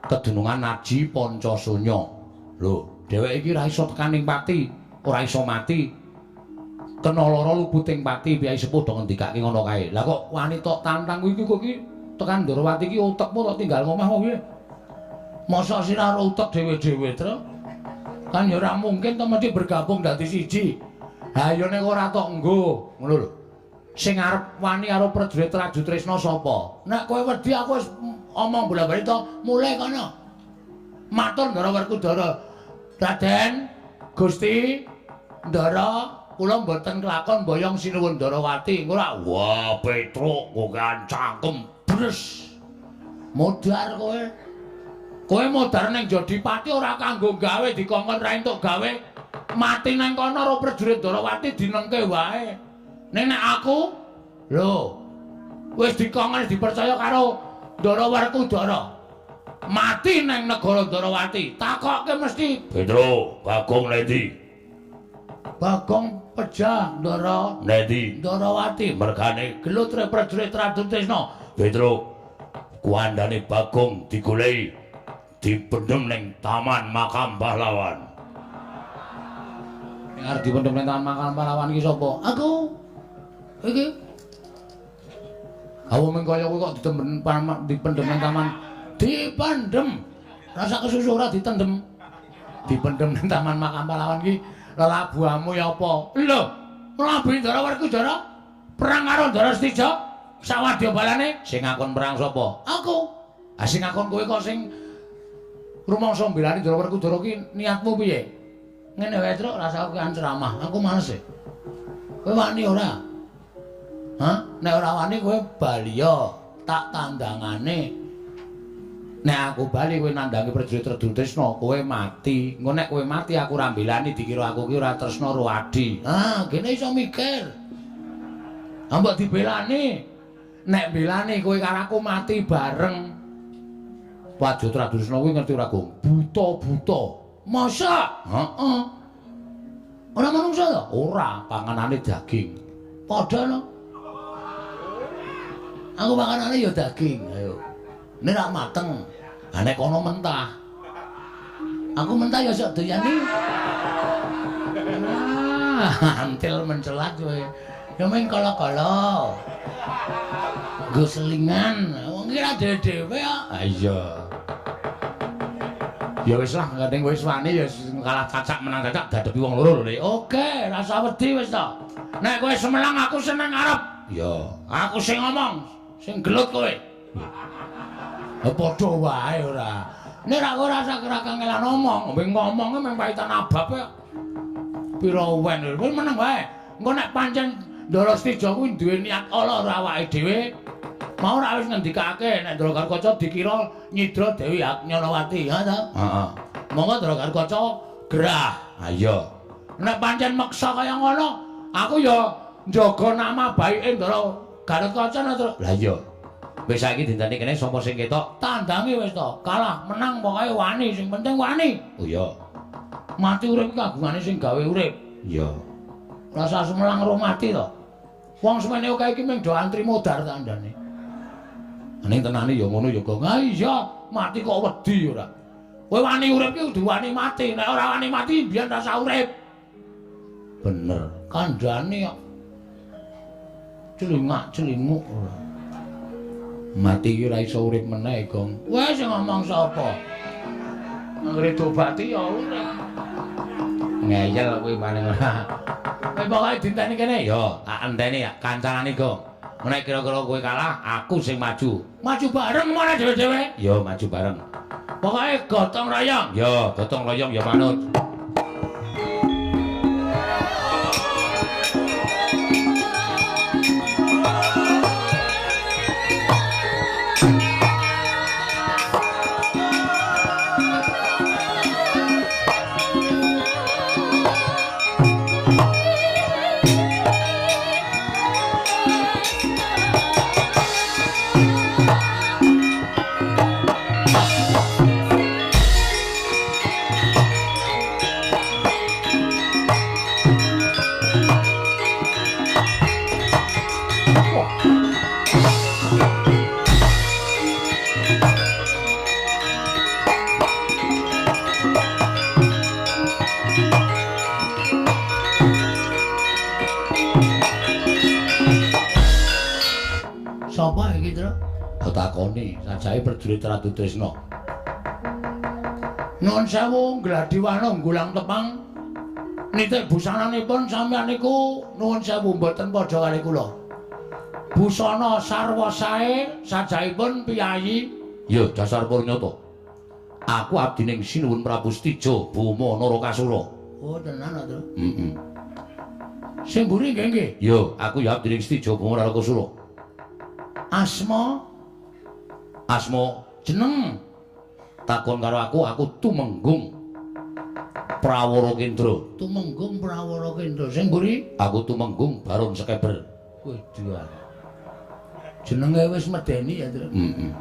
Speaker 2: Kedunungan Naji Pancasanya. Lho, dheweke iki ora iso tekaning pati, ora iso mati. Kena lara luputing pati, piyai sepuh do ngendikake ngono kae. Lah kok wani tok tantang kuwi kok iki tekan Ndarawati iki utekmu tok tinggal ngomah kok piye? Masa sira karo utek dhewe-dhewe, Tru? Kan ya ora mungkin to mesti bergabung dadi siji. Ha ya nek ora tok nggo, ngono lho. Sing arep wani karo prajurit Raju Tresna sapa? Nek kowe wedi aku wis omong bola-bali to, mulai kono. Matur Ndara Werkudara. Raden, Gusti, Ndara, kula mboten kelakon boyong Sinuwun Ndarawati. Ora, wah Petruk kok cangkem bres. Modar kowe. Kowe modar ning Jodipati ora kanggo gawe dikongkon ra entuk gawe. Mati nang kono karo prajurit Ndarawati dinengke wae. Ning nek aku lho wis dikongkon dipercaya karo Ndara Werkudara. Mati nang negara Ndarawati, takokke mesti Petro, Bagong Nendi. Bagong pejah Ndara Nendi. Ndarawati mergane gelut prajurit Ratu Tresna. Petro, kuandane Bagong digoleki dipendhem ning Taman Makam Pahlawan. Ning arep dipendhem ning Taman Makam Pahlawan iki sapa? Aku. Iki. Aku mung kaya kowe kok dipendhem ning taman. Dipendhem. Rasa kesusu ora ditendhem. Dipendhem ning Taman Makam Pahlawan iki lelabuhamu ya apa? Lho, mlabi Ndara Werkudara perang karo Ndara Stija. Sawadya balane sing ngakon perang sapa? Aku. Ah sing ngakon kowe kok sing rumangsa mbelani Ndara Werkudara ki niatmu piye? Ngene wae, Truk, rasa aku kan ceramah. Aku males e. Kowe wani ora? Hah? Nek ora wani kowe bali yo, tak tandangane. Nek aku bali kowe nandangi prajurit Ratu Tresna, kowe mati. Engko nek kowe mati aku ora mbelani dikira aku ki ora tresna karo Adi. Ah, kene iso mikir. Ambek dibelani. Nek belani kowe karo aku mati bareng. Wajut Ratu Tresna kuwi ngerti ora, Gong? Buta-buta. Masa? Heeh. Ora manungsa to? Ora, panganane daging. Padha lho. Aku makanane ya daging, ayo. Nek rak mateng, nek kono mentah. Aku mentah ya sok doyani. Antil mencelat kowe. Ya meng kala-kala. Nggo selingan, wong iki ra dhewe-dhewe kok. Ah iya. Ya wis lah, kadang wis wani ya kalah cacak menang cacak dadepi wong loro lho. Oke, rasa wedi wis to. Nek kowe semelang aku seneng arep. Ya, aku sing ngomong. Sing gelut kowe. Padha wae ora. Nek aku rasa kira kangelan ngomong, mbeng ngomonge mung paitan abab kok. Pira wen wis meneng wae. Engko nek pancen Ndara Stija kuwi duwe niat ala ora awake dhewe, mau ora wis ngendikake nek Ndara Karkaca dikira nyidra Dewi Nyalawati, ha ta? Heeh. Monggo Ndara Karkaca gerah. Ha iya. Nek pancen meksa kaya ngono, aku ya njaga nama baike Ndara Karkaca terus. Lah iya. Wis saiki dinteni kene sapa sing ketok? Tandangi wis to. Kalah, menang pokoke wani, sing penting wani. Oh iya. Mati urip kagungane sing gawe urip. Iya. Rasa semelang ro mati to. Wong semene kae iki mung do antri modar tandane. Ning tenane ya ngono ya, Gong. Ah iya, mati kok wedi ora. Kowe wani urip ki kudu wani mati. Nek ora wani mati biyen rasa urip. Bener, kandhane kok celingak-celinguk ora. Mati iki ora iso urip meneh, Gong. Wes sing ngomong sapa? Anggere dobati ya urip. Ngeyel kuwi maning ora. Kowe pokoke dinteni kene ya, tak enteni ya kancanane, Gong. Nek kira-kira kowe kalah, aku sing maju. Maju bareng mana dhewe-dhewe? Ya maju bareng. Pokoke gotong royong. Ya, gotong royong ya manut. ketakoni sajake prajurit Ratu Tresna.
Speaker 1: Nuwun sewu Gladiwana nggulang tepang nitik busananipun sampeyan niku nuwun sewu mboten padha kali kula. Busana sarwa sae sajaipun piyayi.
Speaker 2: Ya dasar Purnyata. Aku abdining Sinuwun Prabu Stijo Boma Narakasura.
Speaker 1: Oh tenan to.
Speaker 2: Heeh.
Speaker 1: Sing mburi nggih nggih.
Speaker 2: Ya, aku ya abdining Stijo Boma Narakasura.
Speaker 1: Asma
Speaker 2: jeneng. Takon karo aku Tumenggung Prawara Kendra.
Speaker 1: Tumenggung Prawara Kendra. Sing mburi?
Speaker 2: Aku Tumenggung Baron Sekeber.
Speaker 1: Waduh. Jenenge wis medeni ya, Tru.
Speaker 2: Heeh.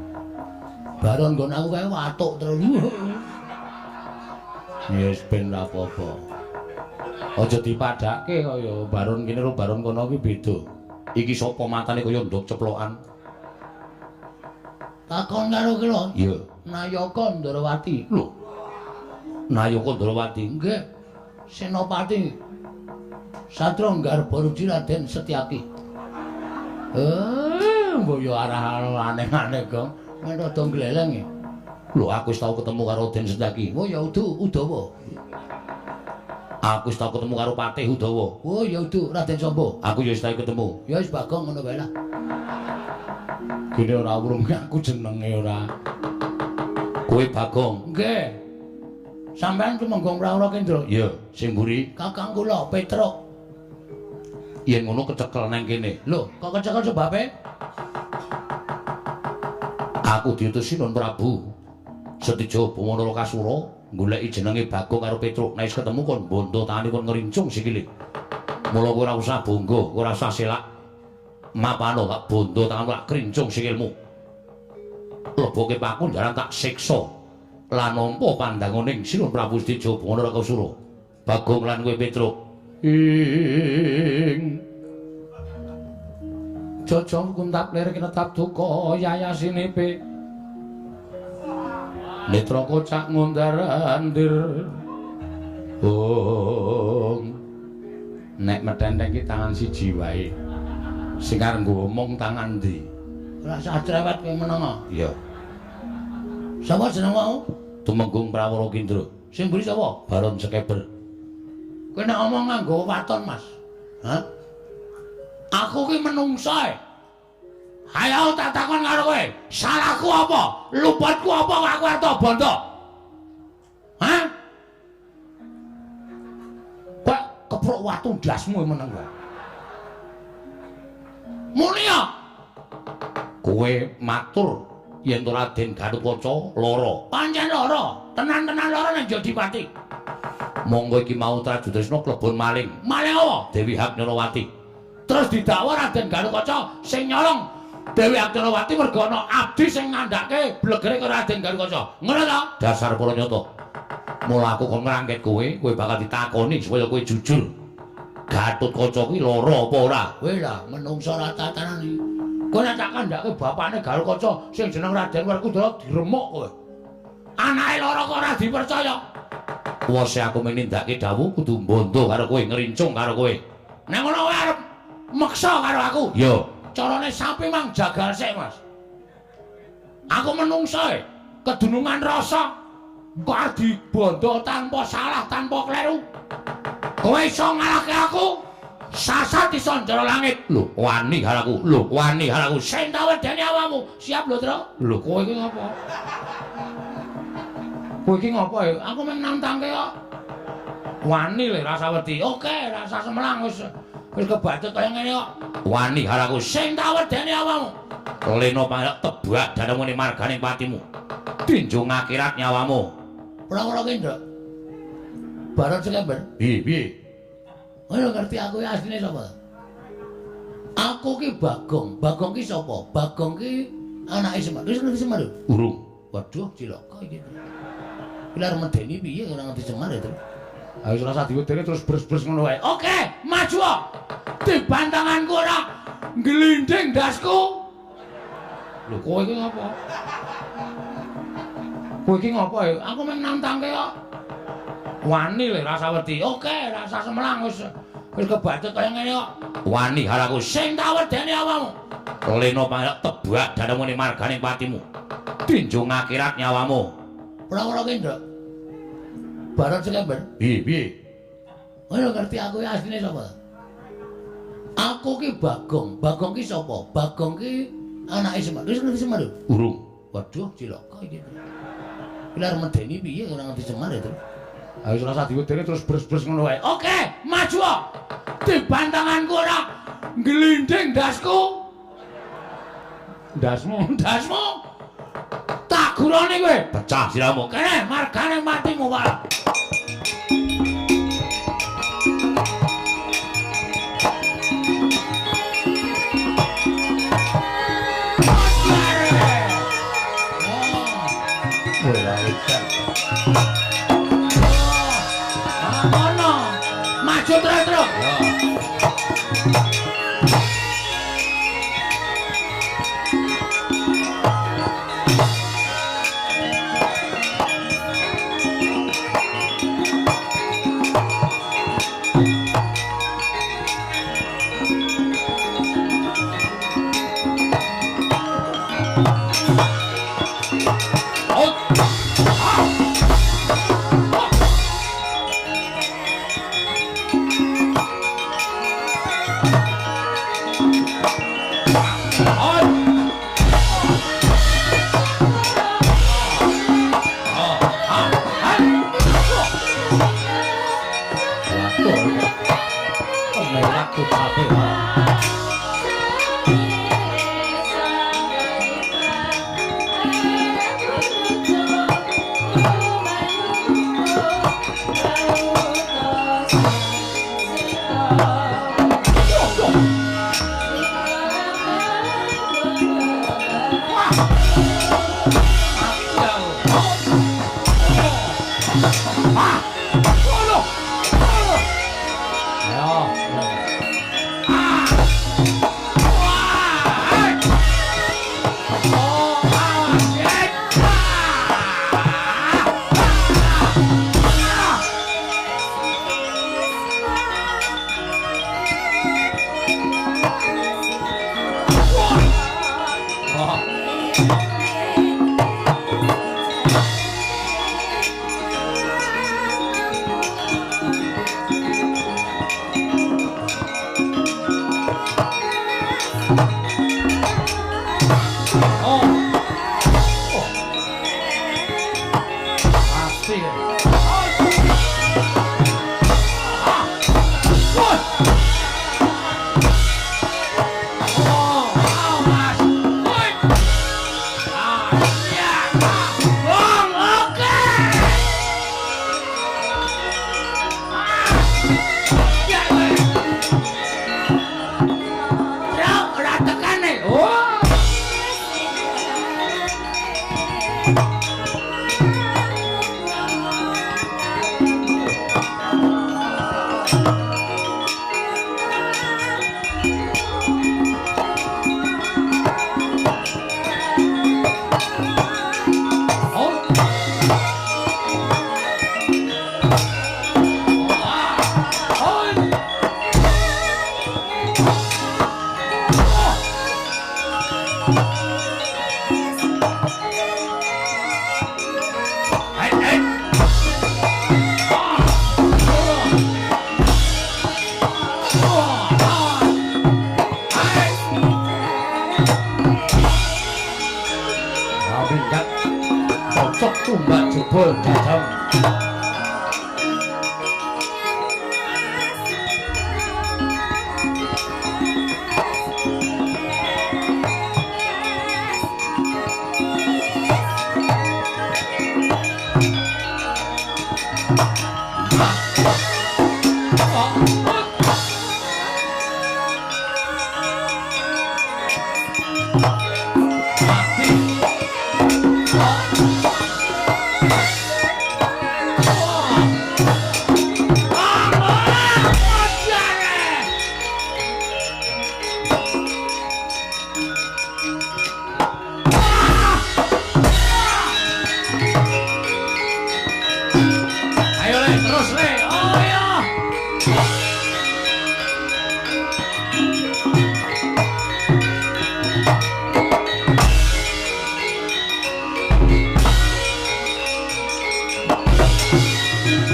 Speaker 1: Baron nggon aku kae watuk terus.
Speaker 2: Yes ben ora apa-apa. Aja dipadhake kaya baron kene karo baron kono kuwi beda. Iki sapa matane kaya ndok ceplokan.
Speaker 1: Takon karo kula.
Speaker 2: Iya.
Speaker 1: Nayaka Ndrawati.
Speaker 2: Lho. Nayaka Ndrawati.
Speaker 1: Nggih. Senopati Satria Garbaruji Raden Setyaki. Mbok yo arah aneh-aneh, Gong. Men rada gleleng ya.
Speaker 2: Lho aku wis tau ketemu karo Raden Setyaki.
Speaker 1: Oh ya Udawa.
Speaker 2: Aku wis tau ketemu karo Patih Udawa.
Speaker 1: Oh ya Raden Samba.
Speaker 2: Aku ya wis tau ketemu.
Speaker 1: Ya wis Bagong ngono wae lah.
Speaker 2: Kene ora urung aku jenenge ora. Kowe Bagong.
Speaker 1: Nggih. Sampeyan Tumenggung Prawara Kendra.
Speaker 2: Iya, sing mburi.
Speaker 1: Kakang kula Petruk.
Speaker 2: Yen ngono kecekel nang kene.
Speaker 1: Lho, kok kecekel sebabe?
Speaker 2: Aku diutus Sinuwun Prabu Setija Boma Narakasura goleki jenenge Bagong karo Petruk. Nek wis ketemu kon bondo tanganipun ngrincung sikile. Mula kowe ora usah bonggo, ora usah selak. Mapano tak bondo tanganmu tak krincung sikilmu. Leboke paku jaran tak siksa. Lan nampa pandanganing Sinuwun Prabu Setija Boma Narakasura. Bagong lan kowe Petruk. Ing Jojong kuntap lir kinetap duka yayasinipe. Netra kocak ngundarandir. Nek metenteng ki tangan siji wae. Sing arep ngomong tangan ndi?
Speaker 1: Ora usah cerewet kowe menanga.
Speaker 2: Iya.
Speaker 1: Sapa jeneng mau?
Speaker 2: Tumenggung Prawara Kendra.
Speaker 1: Sing mburi sapa?
Speaker 2: Baron Sekeber.
Speaker 1: Kowe nek omong nganggo waton, Mas. Hah? Aku ki menungsa. Ayo tak takon karo kowe, salahku apa? Luputku apa kok aku arep bondo? Hah? Kok keprok watu ndasmu meneng kowe. Muni ya. Kowe matur yen to Raden Gatotkaca lara. Pancen lara, tenan-tenan lara nang Jodipati. Monggo iki mau Traju Tresna klebon maling. Maling apa? Dewi Hagnarawati. Terus didakwa Raden Gatotkaca sing nyolong Dewi Hagnarawati merga ana abdi sing ngandhake blegere karo Raden Gatotkaca. Ngono ta? Dasar Puranyata. Mula aku kon ngrangket kowe bakal ditakoni supaya kowe jujur. Gatotkaca kuwi lara apa ora? Kowe lah menungsa ra tatanane. Kowe nek tak kandhake bapakne Gatotkaca sing jeneng Raden Werkudara diremuk kowe. Anake lara kok ora dipercaya. Kuwase aku menindakake dawuh kudu mbondo karo kowe, ngrincung karo kowe. Nek ngono kowe arep meksa karo aku? Yo. Carane sapi mang jagal sik, Mas. Aku menungsa kedunungan rasa kok arep dibondo tanpa salah, tanpa kleru. Kowe iso ngalahke aku? Sasat iso njero langit. Lho, wani karo aku. Lho, wani karo aku. Sing tak wedeni awakmu. Siap lho, Tru? Lho, kowe iki ngopo? Kowe iki ngopo ya? Aku mung nantangke kok. Wani le rasa wedi. Oke, rasa semelang wis kebacut kaya ngene kok. Wani karo aku sing tak wedeni awakmu. Lena payek tebak dadamu ning marganing patimu. Tinjung akhirat nyawamu. Prawara Kendra. Baron Sekeber. Piye? Kowe ngerti aku asline sapa? Aku ki Bagong. Bagong ki sapa? Bagong ki anake Semar. Wis ngerti Semar? Urung. Waduh, cilaka iki. Kuwi arep medeni piye ora ngerti Semar itu? Ayo ora usah diwedeni terus bres-bres ngono wae. Oke, maju. Dibantanganku ora nglinding dasku. Lho kowe iki ngapa? Kowe iki ngapa ya? Aku mung nantangke kok. Wani le rasa wedi. Oke, rasa semelang wis kebacut kaya ngene kok.
Speaker 2: Wani haraku sing tak wedeni awamu. Lena payok tebak danemu ning marganing patimu. Tinju ngakhirat nyawamu.
Speaker 1: Ora-ora ki, Nduk. Barat sing ember.
Speaker 2: Piye?
Speaker 1: Ora ngerti aku asline sapa. Aku ki Bagong. Bagong ki sapa? Bagong ki anake Semar. Wis ngerti Semar lho?
Speaker 2: Urung.
Speaker 1: Waduh, cilaka iki. Pilar medeni piye ora ngerti Semar itu?
Speaker 2: Ayo rasa diwedeni terus bres-bres ngono wae.
Speaker 1: Oke, maju. Dibantanganku ora nglinding dasku.
Speaker 2: Dasmu.
Speaker 1: Tak gurone kowe.
Speaker 2: Pecah siramu.
Speaker 1: Kene margane matimu, Pak. Maju terus.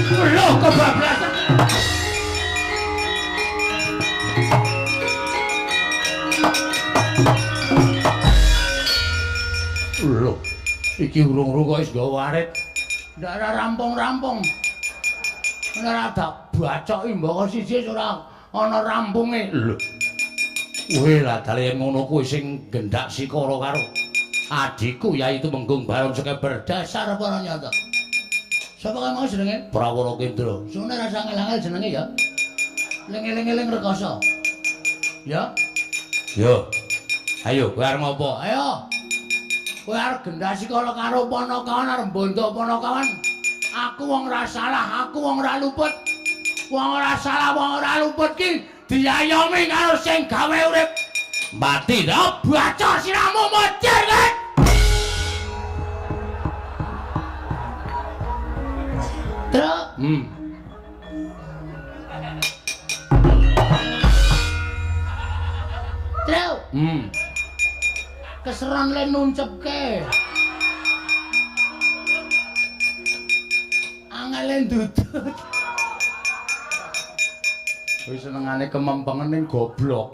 Speaker 2: Lho kebablasan. Lho, iki urung-urung kok wis nggawa warit. Ndak ora rampung-rampung. Ora tak bacoki mbaka siji ora ana rampunge. Lho. Kowe lah dale ngono kuwi sing gendak sikara karo adikku yaitu Menggung Baron Sekeber dasar para nyata. Sapa kae mau jenenge? Prawara Kendra. Sune rasa ngel-ngel jenenge ya. Ling-eling-eling rekoso. Ya. Yo. Ayo kowe arep ngopo? Ayo. Kowe arep gendasi kala karo Panakawan arep bondo Panakawan. Aku wong ora salah, aku wong ora luput. Wong ora salah, wong ora luput ki diayomi karo sing gawe urip. Mati dah baca siramu mocir kan. Terus Terus keseran le nuncepke. Angelen dudut. Wis senengane kemempengan ning goblok.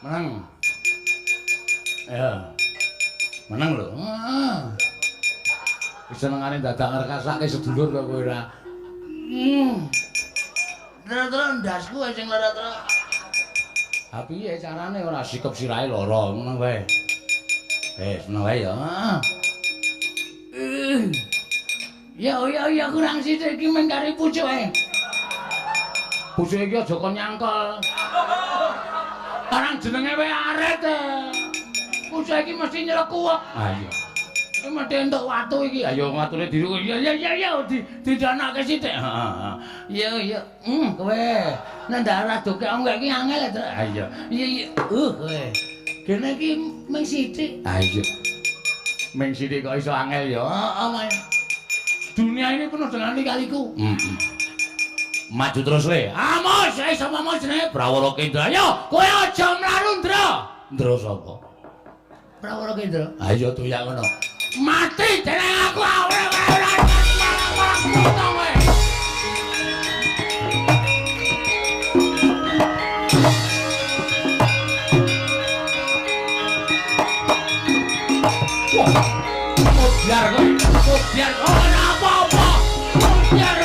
Speaker 2: Menang. Ya. Menang lho. Heeh. Wis senengane dadak ngrekasake sedulur kok kowe ora. Terus ndasku sing lara terus. Ha piye carane ora sikep sirahe lara ngono wae. Ngono wae ya. Ya kurang sithik iki men kari pucuke. Pucuke iki aja kon nyangkel. Karang jenenge wae arit. Pucuke iki mesti nyelekuwek. Ah iya. Iki mesti entuk watu iki. Ayo watune diru. Ya didanake sithik. Heeh. Ya. Kowe nek ndak doke anggek iki angel to. Ah iya. Iya. Kowe. Kene iki mung sithik. Ah iya. Mung sithik kok iso angel ya. Heeh. Dunia ini penuh dengan lika-liku. Maju terus le. Amos, sapa mau jenenge? Prawara Kendra. Ayo, kowe aja mlaru, Ndra. Ndra sapa? Prawara Kendra. Ha iya doyak ngono. Mati jeneng aku ora kowe. Biar kowe, biar ora apa-apa. Biar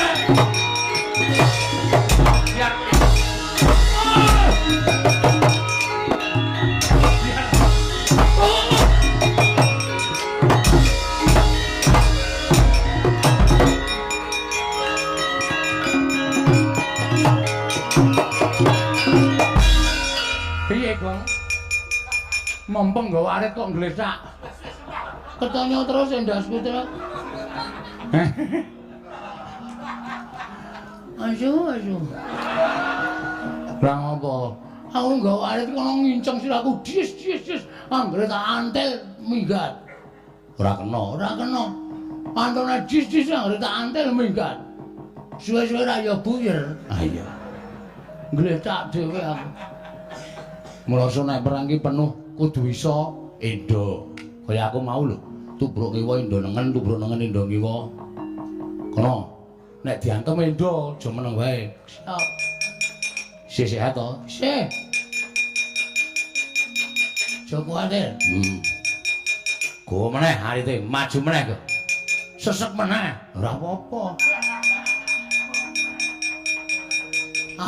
Speaker 2: piye, Gong? Mumpung nggawa arit kok nglesak. Ketanya terus endasku terus. Ayo. Lah ngopo? Aku nggawa arit kono nginceng siraku dis. Anggere tak antel minggat. Ora kena. Antone dis anggere tak antel minggat. Suwe-suwe ra ya buyar. Ah iya. Ngletak dhewe aku. Mulasa nek perang ki penuh kudu iso endo. Kaya aku mau lho, tubruk ngiwa endo nengen, tubruk nengen endo ngiwa. Kono. Nek diantem endo aja meneng wae. Siap. Sehat to? Sih. Joko Adir. Go meneh arite, maju meneh kok. Sesek meneh, ora apa-apa.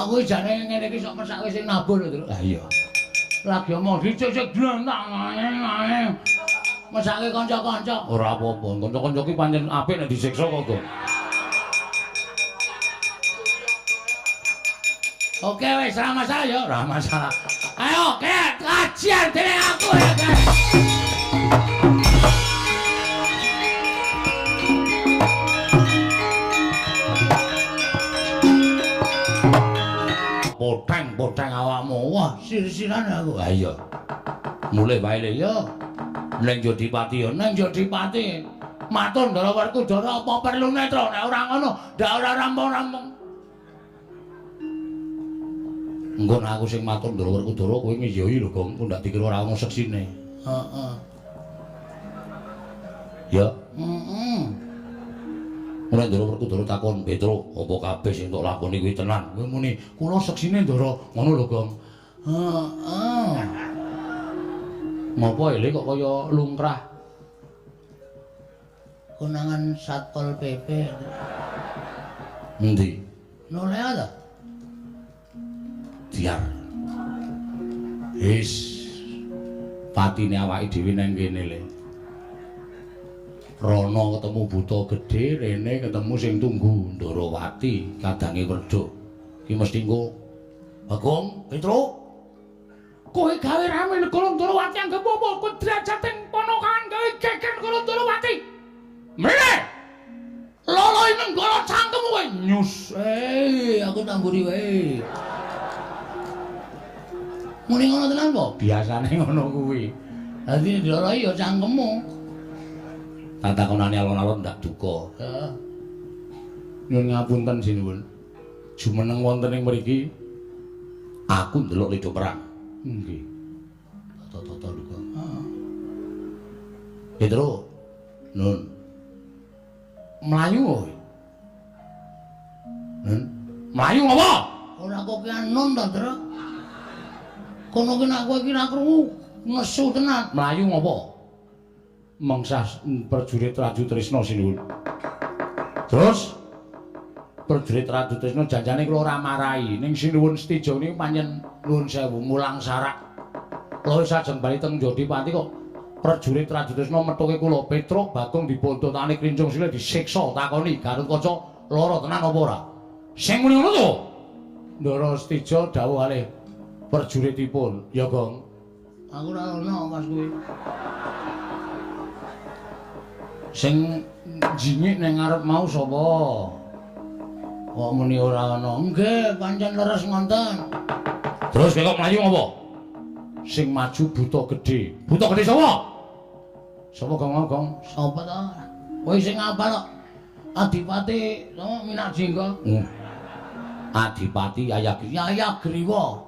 Speaker 2: Aku jane ngene iki sok mesake sing nabur lho, Tru. Ah iya. Lagi omong dicek-cek dlantang ngene. Mesake kanca-kanca. Ora apa-apa, kanca-kanca ki pancen apik nek disiksa kok, Go. Oke wis, ora masalah ya, ora masalah. Ayo, kajian dening aku ya, guys. Poteng awakmu. Wah, sir-siran aku. Ha iya. Mulih wae le ya. Ning Jodipati ya, ning Jodipati. Matur Ndara Werkudara apa perlune, Tru? Nek ora ngono, ndak ora rampung-rampung. Engko nek aku sing matur Ndara Werkudara kowe ngiyoi lho, Gong. Kok ndak dikira ora ono seksine. Heeh. Ya. Ora Ndara Werkudara takon, "Petro, apa kabeh sing tok lakoni kuwi tenan?" Kowe muni, "Kula seksine Ndara." Ngono lho, Gong. Heeh. Ngopo ele kok kaya lungkrah?
Speaker 1: Konangan Satpol PP.
Speaker 2: Endi?
Speaker 1: Nolea ta?
Speaker 2: Diar. Wis patine awake dhewe nang kene le. Rono ketemu Buta Gedhe, rene ketemu sing tunggu Ndarawati, kadange Werda. Ki mesti engko Bagong, Petro. Kowe gawe rame negara Ndarawati anggap apa? Kowe derajateng ponokan gawe geger negara Ndarawati. Mrene. Loloi nenggara cangkemmu kowe nyus.
Speaker 1: Aku tamburi wae. Muni ngono tenan po?
Speaker 2: Biasane ngono kuwi.
Speaker 1: Dadi diloloi ya cangkemmu.
Speaker 2: Tak takonane alon-alon ndak duka.
Speaker 1: Heeh.
Speaker 2: Nyun ngapunten sinuwun. Jumeneng wonten ing mriki aku ndelok leda perang. Nggih.
Speaker 1: Tata duka. Heeh.
Speaker 2: Petro. Nun. Melayu kowe. Nun. Melayu ngopo?
Speaker 1: Ora kok ki anon ta, Tru? Kono ki nek kowe ki ra krungu nesu tenan.
Speaker 2: Melayu ngopo? Mengsah prajurit Raju Trisna sinuwun. Terus prajurit Raju Trisna janjane kula ora marahi ning sinuwun Stijo niku pancen nuwun sewu mulang sarak. Kula sajeng bali teng Jodipati kok prajurit Raju Trisna methuke kula Petro Bagong dipontotane krincung sile disiksa takoni Garutkaca lara tenan apa ora? Sing muni ngono to. Ndara Stijo dawuh kalih prajuritipun, ya Gong.
Speaker 1: Aku ora ono pas kuwi.
Speaker 2: Sing jingik ning ngarep mau sapa? Kok muni ora ana?
Speaker 1: Nggih, pancen leres ngonten.
Speaker 2: Terus kok mlayu ngopo? Sing maju Buta Gedhe. Buta Gedhe sapa? Sapa Gong Gong?
Speaker 1: Sapa ta? Kowe sing apal kok. Adipati sama Minajingga.
Speaker 2: Adipati
Speaker 1: Yayagriwa.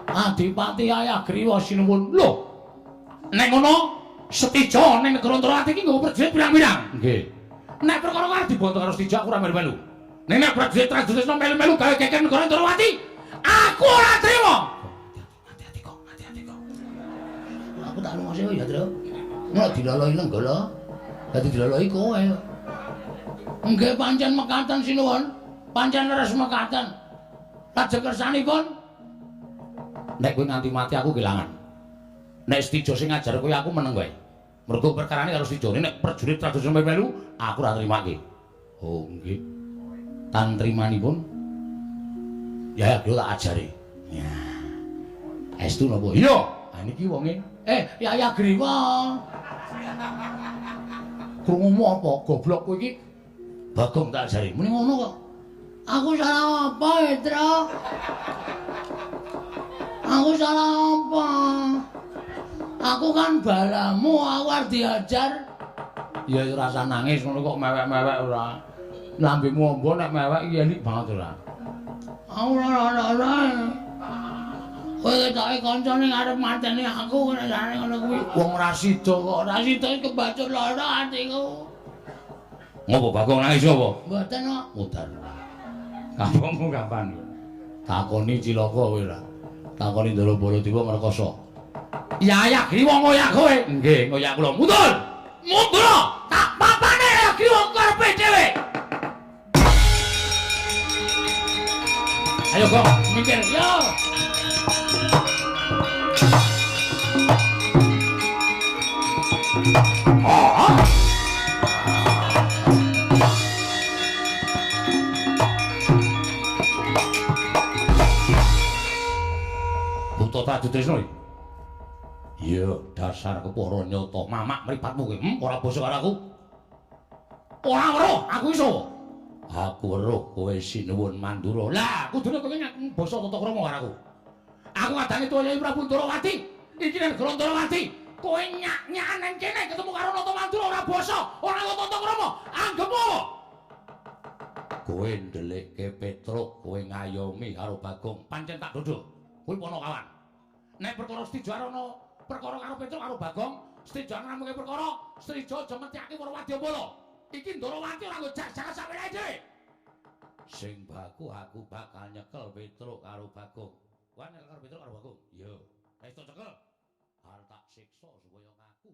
Speaker 2: Adipati Yayagriwa sinuwun. Lho. Nek ngono Stijo ning negara Ndarawati iki nggo prajurit pirang-pirang? Nggih. Nek perkara karo dibantu karo Stijo aku ora melu-melu. Nek nek prajurit Raju Trisna melu-melu gawe geger negara Ndarawati, aku ora trima. Hati-hati kok.
Speaker 1: Aku tak lumase ya, Tru. Nek diloloi lenggala. Dadi diloloi kowe. Nggih pancen mekaten sinuwun. Pancen leres mekaten. Lajeng kersanipun
Speaker 2: Nek kowe nganti mati aku kelangan. Nek Stijo sing ngajar kowe aku meneng wae. Mergo perkarane karo Stijo nek prajurit Raju melu aku ora nrimake. Oh nggih. Tan trimanipun ya yo tak ajari. Ya. Estu napa? Iya. Ha niki wonge.
Speaker 1: Yayagriwa.
Speaker 2: Krungumu apa? Goblok kowe iki. Bagong tak ajari.
Speaker 1: Muni ngono kok. Aku salah apa, Tru? Aku salah apa? Aku kan balamu, aku arep diajar.
Speaker 2: Ya rasa nangis ngono kok mewek-mewek ora. Lambemu ombo nek mewek iki elik banget ora.
Speaker 1: Aku ora. Kowe ketoke kancane arep mateni aku nek jane ngono kuwi.
Speaker 2: Wong ra sida kok.
Speaker 1: Ora sida kebacut lara atiku.
Speaker 2: Ngopo Bagong nangis apa?
Speaker 1: Mboten kok.
Speaker 2: Mutar. Kampungmu kapan? Takoni cilaka kowe ora. Takoni Ndara Baladewa ngrekoso. Yayagriwa ngoyak kowe. Nggih, ngoyak kula. Mundur. Mundur. Tak papane Yayagriwa karepe dhewe. Ayo kok, mikir. Yo. Buta Raju Trisna. Iya, dasar kepara nyata mamak mripatmu kowe. Ora basa karo aku. Ora weruh, aku iso. Aku weruh kowe sinuwun Mandura. Lah, kudune kowe basa tata krama karo aku. Aku kadange tuwa Prabu Ndarawati. Iki nek negara Ndarawati, kowe nyak-nyakan nang kene ketemu karo Nata Mandura ora basa, ora tata krama. Anggepmu apa? Kowe ndelikke Petro, kowe ngayomi karo Bagong. Pancen tak dodho. Kowe ponokawan. Nek perkara Stijo ana perkara karo Petro karo Bagong, Stijo ngramuke perkara, Stijo aja metyake para wadyabala. Iki Ndrawati ora nggo jagat sampeyan dhewe. Sing baku aku bakal nyekel Petruk karo Bagong. Kowe nyekel karo Petruk karo Bagong? Iya. Wis cekel. Arep tak siksa supaya ngaku